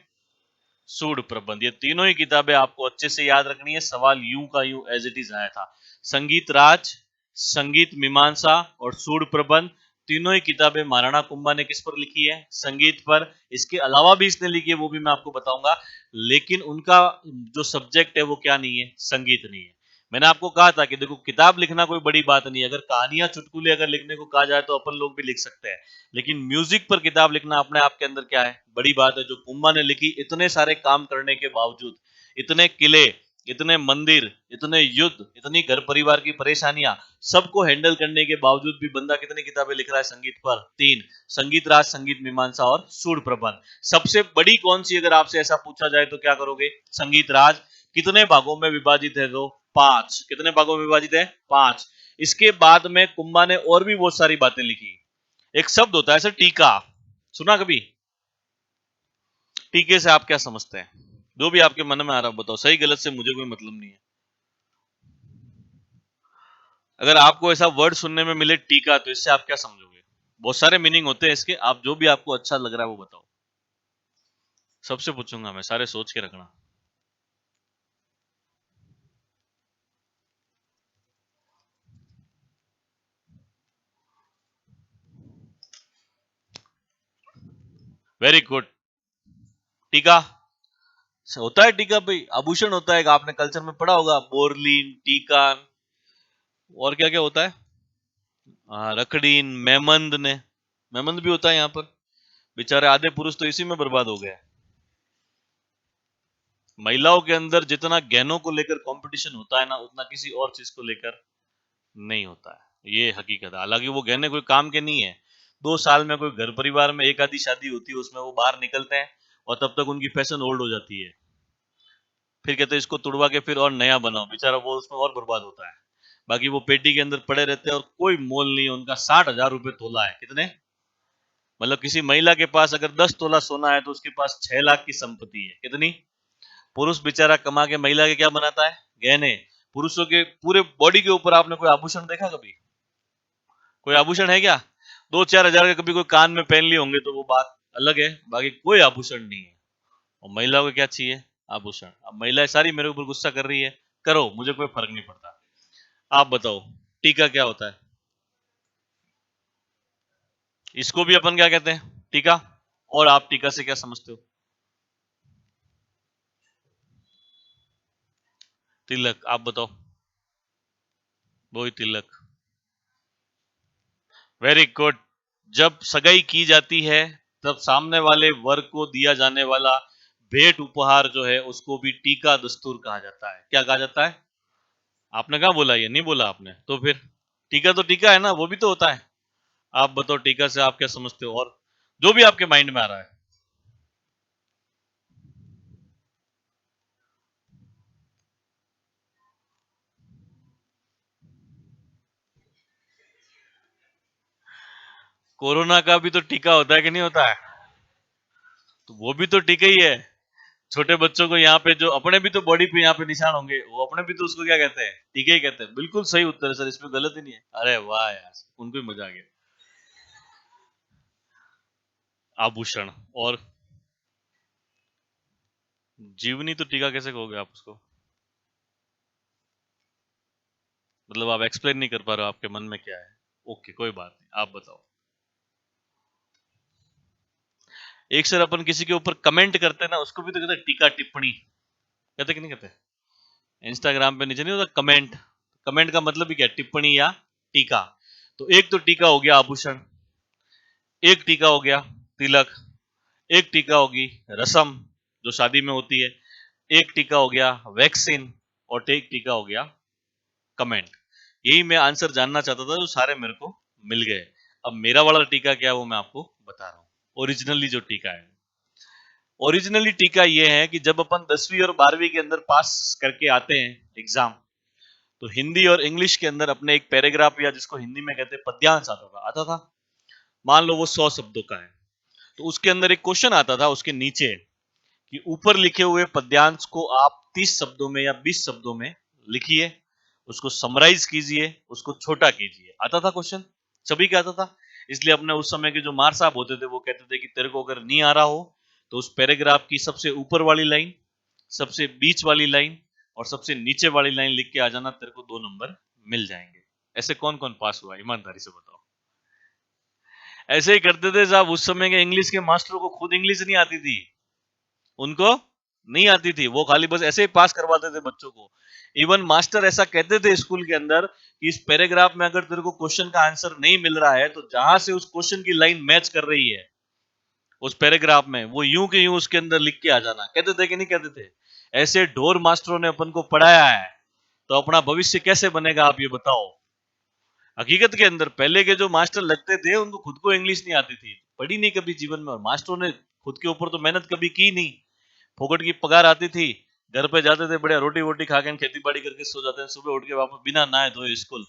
सूड प्रबंध। ये तीनों ही किताबें आपको अच्छे से याद रखनी है, सवाल यूं का यूं एज इट इज आया था। संगीत राज, संगीत मीमांसा और सूड प्रबंध, तीनों ही किताबें महाराणा कुंभा ने किस पर लिखी है? संगीत पर। इसके अलावा भी इसने लिखी है, वो भी मैं आपको बताऊंगा, लेकिन उनका जो सब्जेक्ट है वो क्या नहीं है? संगीत नहीं है। मैंने आपको कहा था कि देखो, किताब लिखना कोई बड़ी बात नहीं है, अगर कहानियां चुटकुले अगर लिखने को कहा जाए तो अपन लोग भी लिख सकते हैं, लेकिन म्यूजिक पर किताब लिखना अपने आप के अंदर क्या है? बड़ी बात है। जो कुंभा ने लिखी, इतने सारे काम करने के बावजूद, इतने किले, इतने मंदिर, इतने युद्ध, इतनी घर परिवार की परेशानियां, सबको हैंडल करने के बावजूद भी बंदा कितनी किताबें लिख रहा है संगीत पर? 3। संगीत राज, संगीत मीमांसा और सूर प्रबंध। सबसे बड़ी कौन सी अगर आपसे ऐसा पूछा जाए तो क्या करोगे? संगीत राज। कितने भागों में विभाजित है? तो 5। कितने भागों में विभाजित है? 5। इसके बाद में कुंभा ने और भी बहुत सारी बातें लिखी। एक शब्द होता है सर, टीका। सुना कभी? टीके से आप क्या समझते हैं? जो भी आपके मन में आ रहा है बताओ, सही गलत से मुझे कोई मतलब नहीं है। अगर आपको ऐसा वर्ड सुनने में मिले टीका, तो इससे आप क्या समझोगे? बहुत सारे मीनिंग होते हैं इसके, आप जो भी आपको अच्छा लग रहा है वो बताओ। सबसे पूछूंगा मैं, सारे सोच के रखना। Very good. टीका होता है, टीका भाई आभूषण होता है, आपने कल्चर में पढ़ा होगा, बोरलीन, टीका, और क्या क्या होता है? रखड़ीन, मेमंद ने, मेमंद भी होता है यहाँ पर। बेचारे आधे पुरुष तो इसी में बर्बाद हो गए। महिलाओं के अंदर जितना गहनों को लेकर कंपटीशन होता है ना, उतना किसी और चीज को लेकर नहीं होता है। ये हकीकत है। हालांकि वो गहने कोई काम के नहीं है। 2 साल में कोई घर परिवार में एक आधी शादी होती है, उसमें वो बाहर निकलते हैं और तब तक उनकी फैशन ओल्ड हो जाती है। फिर कहते हैं इसको तुड़वा के फिर और नया बनाओ, बेचारा वो उसमें और बर्बाद होता है। बाकी वो पेटी के अंदर पड़े रहते हैं और कोई मोल नहीं है उनका। 60,000 रुपए तोला है। कितने? मतलब किसी महिला के पास अगर 10 तोला सोना है तो उसके पास 6 लाख की संपत्ति है। कितनी? पुरुष बेचारा कमा के महिला के क्या बनाता है? गहने। पुरुषों के पूरे बॉडी के ऊपर आपने कोई आभूषण देखा कभी? कोई आभूषण है क्या? 2-4 हजार के कभी कोई कान में पहन लिए होंगे तो वो बात अलग है, बाकी कोई आभूषण नहीं है। और महिलाओं को क्या चाहिए? आभूषण। अब महिलाएं सारी मेरे ऊपर गुस्सा कर रही है, करो, मुझे कोई फर्क नहीं पड़ता। आप बताओ, टीका क्या होता है? इसको भी अपन क्या कहते हैं? टीका। और आप टीका से क्या समझते हो? तिलक। आप बताओ। वही तिलक। Very good. जब सगाई की जाती है तब सामने वाले वर को दिया जाने वाला भेंट उपहार जो है उसको भी टीका दस्तूर कहा जाता है। क्या कहा जाता है? आपने कहा बोला? ये नहीं बोला आपने तो फिर? टीका तो टीका है ना, वो भी तो होता है। आप बताओ टीका से आप क्या समझते हो, और जो भी आपके माइंड में आ रहा है। कोरोना का भी तो टीका होता है कि नहीं होता है? तो वो भी तो टीका ही है। छोटे बच्चों को यहाँ पे जो अपने भी तो बॉडी पे यहाँ पे निशान होंगे, वो अपने भी तो उसको क्या कहते हैं? टीके ही कहते हैं। बिल्कुल सही उत्तर है सर, इसमें गलत ही नहीं है। अरे वाह यार, उनको भी मजा आ गया। आभूषण। और जीवनी तो टीका कैसे कहोगे आप उसको? मतलब आप एक्सप्लेन नहीं कर पा रहे हो आपके मन में क्या है। ओके, कोई बात नहीं, आप बताओ। एक सर अपन किसी के ऊपर कमेंट करते हैं ना, उसको भी तो कहते हैं टीका टिप्पणी। कहते कि नहीं कहते? इंस्टाग्राम पे नीचे नहीं होता कमेंट? कमेंट का मतलब ही क्या है? टिप्पणी या टीका। तो एक तो टीका हो गया आभूषण, एक टीका हो गया तिलक, एक टीका होगी रसम जो शादी में होती है, एक टीका हो गया वैक्सीन, और एक टीका हो गया कमेंट। यही मैं आंसर जानना चाहता था, जो सारे मेरे को मिल गए। अब मेरा वाला टीका क्या है वो मैं आपको बता रहा हूँ। ओरिजिनली जो टीका है, ओरिजिनली टीका ये है कि जब अपन 10वीं और 12वीं के अंदर पास करके आते हैं एग्जाम, तो हिंदी और इंग्लिश के अंदर अपने एक पैराग्राफ, या जिसको हिंदी में कहते हैं पद्यांश, आता था। मान लो वो 100 शब्दों का है, तो उसके अंदर एक क्वेश्चन आता था उसके नीचे कि ऊपर लिखे हुए पद्यांश को आप 30 शब्दों में या 20 शब्दों में लिखिए, उसको समराइज कीजिए, उसको छोटा कीजिए। आता था क्वेश्चन, सभी का आता था। इसलिए अपने उस समय के जो मार साहब होते थे वो कहते थे कि तेरे को अगर नहीं आ रहा हो तो उस पैराग्राफ की सबसे ऊपर वाली लाइन, सबसे बीच वाली लाइन और सबसे नीचे वाली लाइन लिख के आ जाना, तेरे को 2 नंबर मिल जाएंगे। ऐसे कौन कौन पास हुआ, ईमानदारी से बताओ? ऐसे ही करते थे साहब। उस समय के इंग्लिश के मास्टरों को खुद इंग्लिश नहीं आती थी, उनको नहीं आती थी, वो खाली बस ऐसे ही पास करवाते थे बच्चों को। इवन मास्टर ऐसा कहते थे स्कूल के अंदर कि इस पैराग्राफ में अगर तेरे को क्वेश्चन का आंसर नहीं मिल रहा है तो जहां से उस क्वेश्चन की लाइन मैच कर रही है उस पैराग्राफ में, वो यूं के यूं उसके अंदर लिख के आ जाना। कहते थे कि नहीं कहते थे? ऐसे ढोर मास्टरों ने अपन को पढ़ाया है, तो अपना भविष्य कैसे बनेगा आप ये बताओ। हकीकत के अंदर पहले के जो मास्टर लगते थे उनको खुद को इंग्लिश नहीं आती थी, पढ़ी नहीं कभी जीवन में, और मास्टरों ने खुद के ऊपर तो मेहनत कभी की नहीं। फोकट की पगार आती थी, घर पे जाते थे, बढ़िया रोटी वोटी खा के खेती बाड़ी करके सो जाते हैं, सुबह उठ के वापस बिना नहाए धोए स्कूल।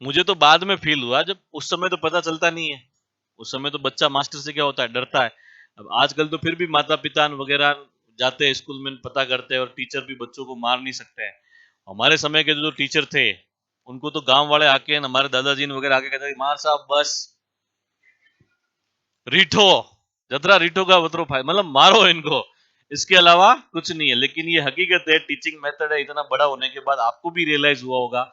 मुझे तो बाद में फील हुआ, जब उस समय तो पता चलता नहीं है। उस समय तो बच्चा मास्टर से क्या होता है, डरता है। अब आजकल तो फिर भी माता पिता वगैरह जाते हैं स्कूल में, पता करते हैं, और टीचर भी बच्चों को मार नहीं सकते हैं। हमारे समय के जो टीचर थे उनको तो गांव वाले आके, हमारे दादाजी ने वगैरह आके कहते मार साहब बस, रीठो, जतरा रीठो का वतरो भाई, मतलब मारो इनको, इसके अलावा कुछ नहीं है। लेकिन ये हकीकत है, टीचिंग मेथड है। इतना बड़ा होने के बाद आपको भी रियलाइज हुआ होगा,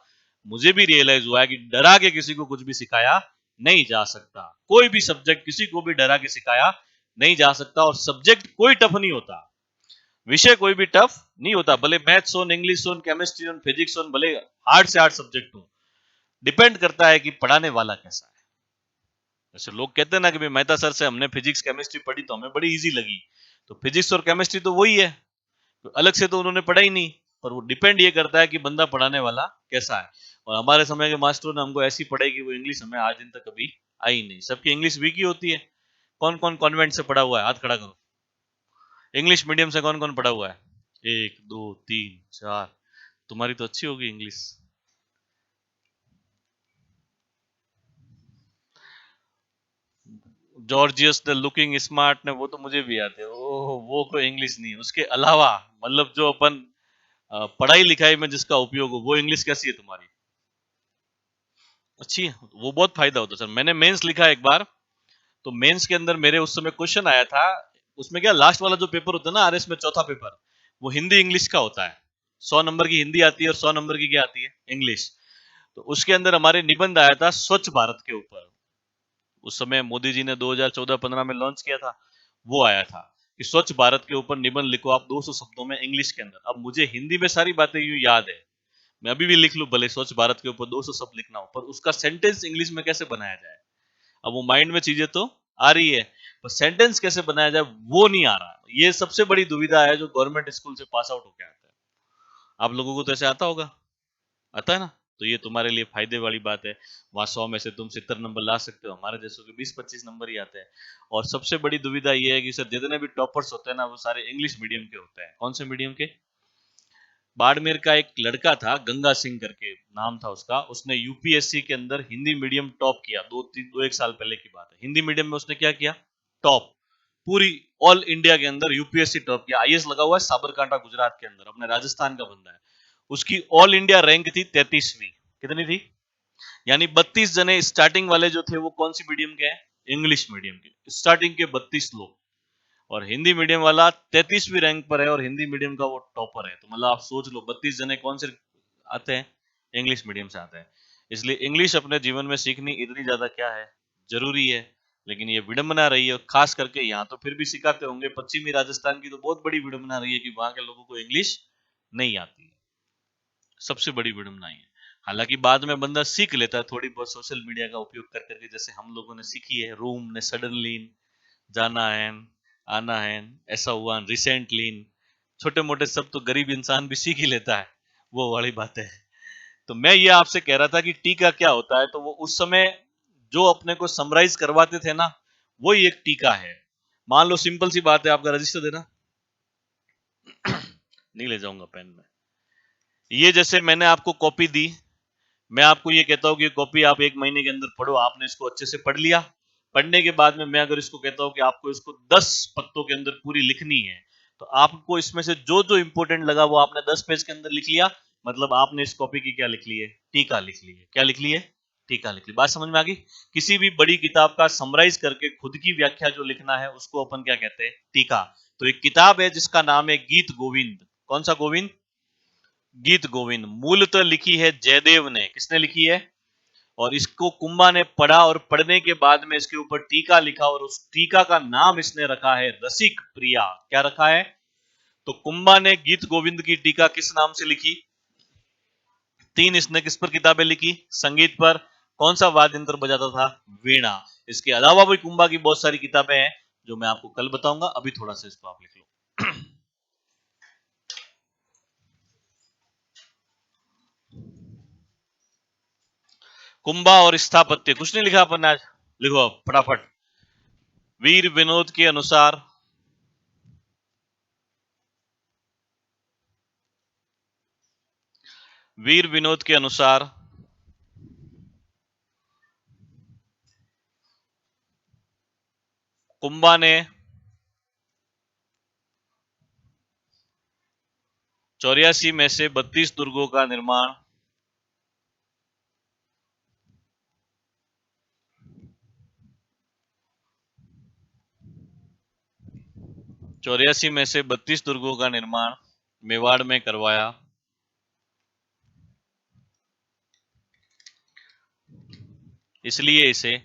मुझे भी रियलाइज हुआ है कि डरा के किसी को कुछ भी सिखाया नहीं जा सकता। कोई भी सब्जेक्ट किसी को भी डरा के सिखाया नहीं जा सकता, और सब्जेक्ट कोई टफ नहीं होता। विषय कोई भी टफ नहीं होता, भले मैथ्स हो, इंग्लिश हो, केमिस्ट्री हो, फिजिक्स हो, भले हार्ड से हार्ड सब्जेक्ट हो, डिपेंड करता है कि पढ़ाने वाला कैसा है। जैसे लोग कहते हैं ना कि भाई मेहता सर से हमने फिजिक्स केमिस्ट्री पढ़ी तो हमें बड़ी इजी लगी, तो फिजिक्स और केमिस्ट्री तो वही है, तो अलग से तो उन्होंने पढ़ा ही नहीं, पर वो डिपेंड ये करता है कि बंदा पढ़ाने वाला कैसा है। और हमारे समय के मास्टरों ने हमको ऐसी पढ़ाई कि वो इंग्लिश हमें आज दिन तक कभी आई नहीं। सबकी इंग्लिश वीक ही होती है। कौन कौन कॉन्वेंट से पढ़ा हुआ है, हाथ खड़ा करो। इंग्लिश मीडियम से कौन कौन पढ़ा हुआ है? एक दो तीन चार। तुम्हारी तो अच्छी होगी English. Gorgeous the looking smart ने, वो तो मुझे भी आते हैं, वो कोई इंग्लिश नहीं है। उसके अलावा मतलब जो अपन पढ़ाई लिखाई में जिसका उपयोग हो, वो इंग्लिश कैसी है तुम्हारी? अच्छी है। वो बहुत फायदा होता है सर। मैंने मेंस लिखा एक बार, तो मेंस के अंदर मेरे उस समय क्वेश्चन आया था। उसमें क्या, लास्ट वाला जो पेपर होता है ना आरएस में, चौथा पेपर, वो हिंदी इंग्लिश का होता है। 100 नंबर की हिंदी आती है और 100 नंबर की क्या आती है, इंग्लिश। तो उसके अंदर हमारे निबंध आया था स्वच्छ भारत के ऊपर। उस समय मोदी जी ने 2014-15 में लॉन्च किया था। वो आया था कि स्वच्छ भारत के ऊपर निबंध लिखो आप 200 शब्दों में इंग्लिश के अंदर। अब मुझे हिंदी में सारी बातें यूं याद है, मैं अभी भी लिख लूं, भले स्वच्छ भारत के ऊपर 200 शब्द लिखना हो, पर उसका सेंटेंस इंग्लिश में कैसे बनाया जाए, अब वो माइंड में चीजें तो आ रही है, पर सेंटेंस कैसे बनाया जाए वो नहीं आ रहा। ये सबसे बड़ी दुविधा है जो गवर्नमेंट स्कूल से पास आउट होकर आता है। आप लोगों को तो ऐसे आता होगा, आता है ना? तो ये तुम्हारे लिए फायदे वाली बात है। वहां 100 में से तुम 70 नंबर ला सकते हो, हमारे जैसों के 20-25 नंबर ही आते हैं। और सबसे बड़ी दुविधा ये है कि सर जितने भी टॉपर्स होते हैं ना, वो सारे इंग्लिश मीडियम के होते हैं। कौन से मीडियम के? बाड़मेर का एक लड़का था, गंगा सिंह करके नाम था उसका, उसने यूपीएससी के अंदर हिंदी मीडियम टॉप किया। दो एक साल पहले की बात है। हिंदी मीडियम में उसने क्या किया, टॉप। पूरी ऑल इंडिया के अंदर यूपीएससी टॉप किया। आईएएस लगा हुआ है साबरकांठा गुजरात के अंदर, अपने राजस्थान का बंदा है। उसकी ऑल इंडिया रैंक थी 33वीं। कितनी थी? यानी 32 जने स्टार्टिंग वाले जो थे वो कौन सी मीडियम के हैं, इंग्लिश मीडियम के, स्टार्टिंग के 32 लोग। और हिंदी मीडियम वाला 33वीं रैंक पर है और हिंदी मीडियम का वो टॉपर है। तो मतलब आप सोच लो 32 जने कौन से आते हैं, इंग्लिश मीडियम से आते हैं। इसलिए इंग्लिश अपने जीवन में सीखनी इतनी ज्यादा क्या है, जरूरी है। लेकिन ये विडंबना रही है, खास करके यहाँ तो फिर भी सिखाते होंगे, पश्चिमी राजस्थान की तो बहुत बड़ी विडंबना रही है कि वहां के लोगों को इंग्लिश नहीं आती है। सबसे बड़ी विडंबना है। हालांकि बाद में बंदा सीख लेता है थोड़ी बहुत सोशल मीडिया का उपयोग कर करके, जैसे हम लोगों ने सीखी है, रूम ने सडनली, जाना है, आना है, ऐसा हुआ, रिसेंटली, छोटे मोटे सब तो गरीब इंसान भी सीख ही लेता है, वो वाली बात है। तो मैं ये आपसे कह रहा था कि टीका क्या होता है, तो वो उस समय जो अपने को समराइज करवाते थे ना, वही एक टीका है। मान लो सिंपल सी बात है, आपका रजिस्टर देना। नहीं ले जाऊंगा पेन में। ये जैसे मैंने आपको कॉपी दी, मैं आपको ये कहता हूं कि कॉपी आप 1 महीने के अंदर पढ़ो, आपने इसको अच्छे से पढ़ लिया। पढ़ने के बाद में मैं अगर इसको कहता हूं कि आपको इसको 10 पत्तों के अंदर पूरी लिखनी है, तो आपको इसमें से जो जो इंपॉर्टेंट लगा वो आपने 10 पेज के अंदर लिख लिया। मतलब आपने इस कॉपी की क्या लिख ली है, टीका लिख ली है। क्या लिख ली है, टीका लिख ली। बात समझ में आ गई? किसी भी बड़ी किताब का समराइज करके खुद की व्याख्या जो लिखना है उसको अपन क्या कहते हैं, टीका। तो एक किताब है जिसका नाम है गीत गोविंद। कौन सा गोविंद? गीत गोविंद। मूलतः लिखी है जयदेव ने। किसने लिखी है? और इसको कुंभा ने पढ़ा और पढ़ने के बाद में इसके ऊपर टीका लिखा और उस टीका का नाम इसने रखा है रसिक प्रिया। क्या रखा है? तो कुंभा ने गीत गोविंद की टीका किस नाम से लिखी? 3 इसने किस पर किताबें लिखी? संगीत पर। कौन सा वाद्य यंत्र बजाता था? वीणा। इसके अलावा भी कुंभा की बहुत सारी किताबें हैं जो मैं आपको कल बताऊंगा। अभी थोड़ा सा इसको आप लिख लो। कुंभा और स्थापत्य, कुछ नहीं लिखा अपन ने आज? लिखो अब फटाफट। वीर विनोद के अनुसार, वीर विनोद के अनुसार कुंभा ने 84 में से 32 दुर्गों का निर्माण, 84 में से 32 दुर्गों का निर्माण मेवाड़ में करवाया। इसलिए इसे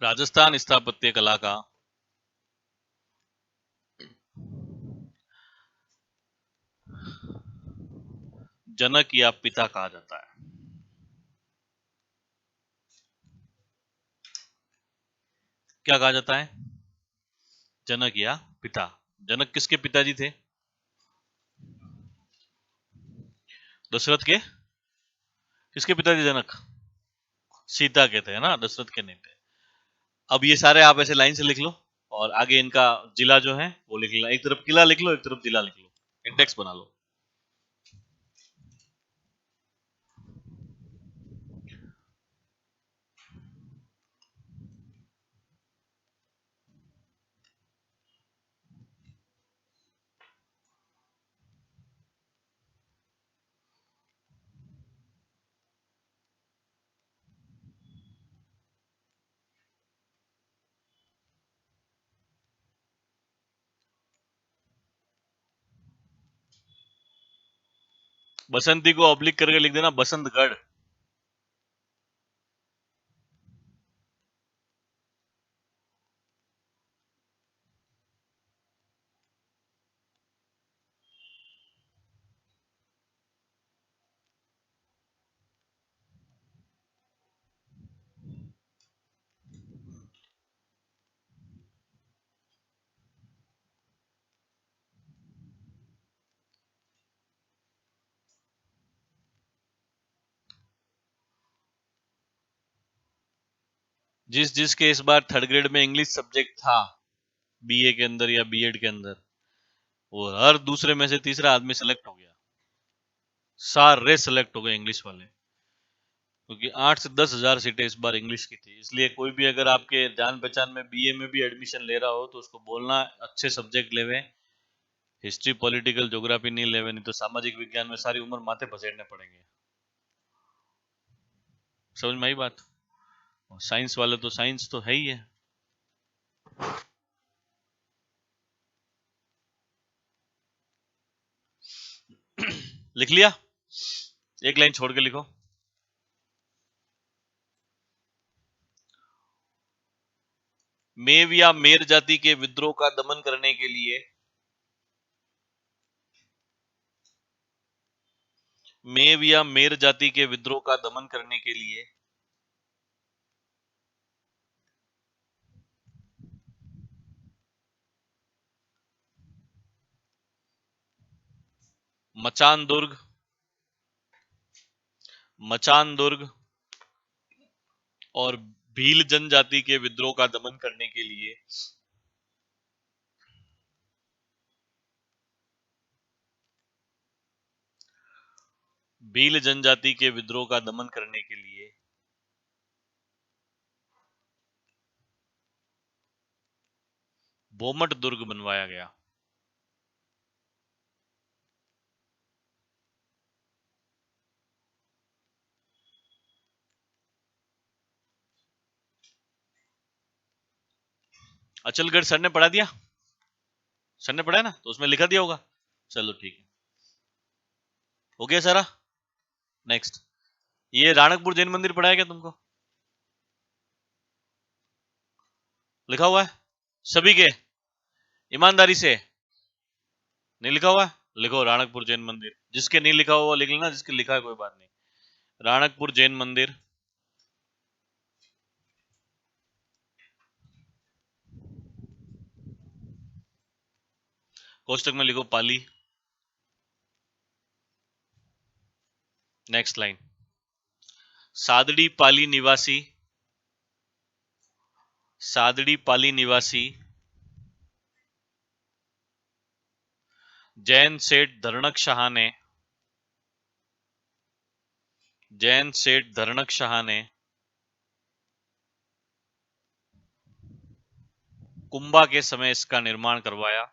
राजस्थान स्थापत्य कला का जनक या पिता कहा जाता है? क्या कहा जाता है? जनक या पिता। जनक किसके पिताजी थे? दशरथ के। किसके पिताजी जनक? सीता के थे ना, दशरथ के नहीं थे। अब ये सारे आप ऐसे लाइन से लिख लो और आगे इनका जिला जो है वो लिख लेना। एक तरफ किला लिख लो, एक तरफ जिला लिख लो, इंडेक्स बना लो। बसंती को ऑब्लिक करके लिख देना बसंतगढ़। जिस जिसके इस बार थर्ड ग्रेड में इंग्लिश सब्जेक्ट था बीए के अंदर या बीएड के अंदर, वो हर दूसरे में से तीसरा आदमी सेलेक्ट हो गया। सारे सेलेक्ट हो गए इंग्लिश वाले, क्योंकि 8 से 10 हजार सीटें इस बार इंग्लिश की थी। इसलिए कोई भी अगर आपके जान पहचान में बीए में भी एडमिशन ले रहा हो तो उसको बोलना अच्छे सब्जेक्ट लेवे, हिस्ट्री पॉलिटिकल ज्योग्राफी नहीं लेवे, नहीं तो सामाजिक विज्ञान में सारी उम्र माथे पसेड़ने पड़ेंगे। समझ में आई बात? साइंस वाले तो साइंस तो है ही है। लिख लिया? एक लाइन छोड़ के लिखो। मेव या मेर जाति के विद्रोह का दमन करने के लिए मेव या मेर जाति के विद्रोह का दमन करने के लिए मचान दुर्ग मचान दुर्ग और भील जनजाति के विद्रोह का दमन करने के लिए भील जनजाति के विद्रोह का दमन करने के लिए बोमट दुर्ग बनवाया गया। अचलगढ़ सर ने पढ़ा दिया? सर ने पढ़ा ना, तो उसमें लिखा दिया होगा। चलो ठीक है, हो गया सारा। नेक्स्ट, ये राणकपुर जैन मंदिर पढ़ा है क्या तुमको? लिखा हुआ है सभी के, ईमानदारी से? नहीं लिखा हुआ है? लिखो राणकपुर जैन मंदिर। जिसके नहीं लिखा हुआ लिख लेना, जिसके लिखा है कोई बात नहीं। राणकपुर जैन मंदिर कोष्टक में लिखो पाली। नेक्स्ट लाइन, सादड़ी पाली निवासी सादड़ी पाली निवासी जैन सेठ धरणक शाह ने कुंभा के समय इसका निर्माण करवाया।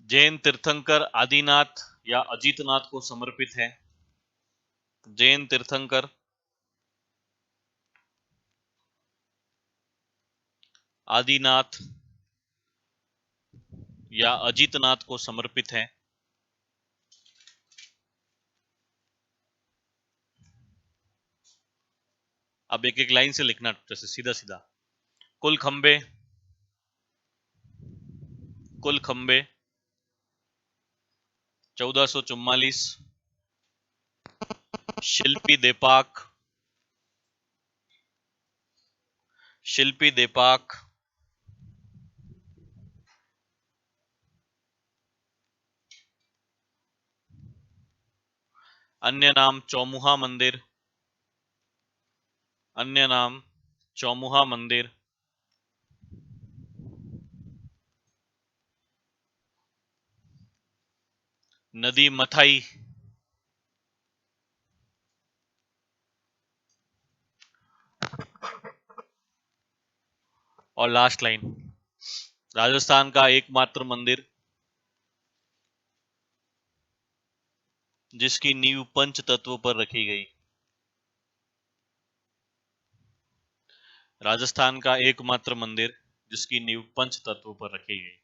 जैन तीर्थंकर आदिनाथ या अजीतनाथ को समर्पित है। जैन तीर्थंकर आदिनाथ या अजीतनाथ को समर्पित है। अब एक एक लाइन से लिखना, जैसे सीधा सीधा। कुल खंबे, कुल खंबे 1444। शिल्पी देपाक, शिल्पी देपाक अन्य नाम चौमुहा मंदिर, अन्य नाम चौमुहा मंदिर। नदी मथाई, और लास्ट लाइन, राजस्थान का एकमात्र मंदिर जिसकी नींव पंच तत्वों पर रखी गई। राजस्थान का एकमात्र मंदिर जिसकी नींव पंच तत्वों पर रखी गई।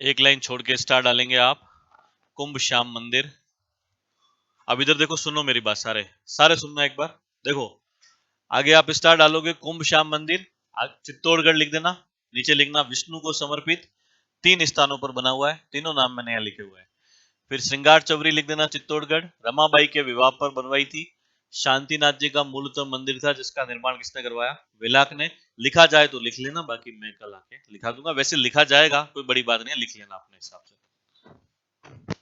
एक लाइन छोड़ के स्टार डालेंगे आप, कुंभ श्याम मंदिर। अब इधर देखो, सुनो मेरी बात, सारे सारे सुनना एक बार। देखो आगे आप स्टार डालोगे कुंभ श्याम मंदिर, चित्तौड़गढ़ लिख देना, नीचे लिखना विष्णु को समर्पित, 3 स्थानों पर बना हुआ है, तीनों नाम मैंने यहाँ लिखे हुए हैं। फिर श्रृंगार चौवरी लिख देना चित्तौड़गढ़, रमाबाई के विवाह पर बनवाई थी। शांतिनाथ जी का मूलतः मंदिर था जिसका निर्माण किसने करवाया, वेलाक ने। लिखा जाए तो लिख लेना, बाकी मैं कल आके लिखा दूंगा। वैसे लिखा जाएगा, कोई बड़ी बात नहीं है, लिख लेना अपने हिसाब से।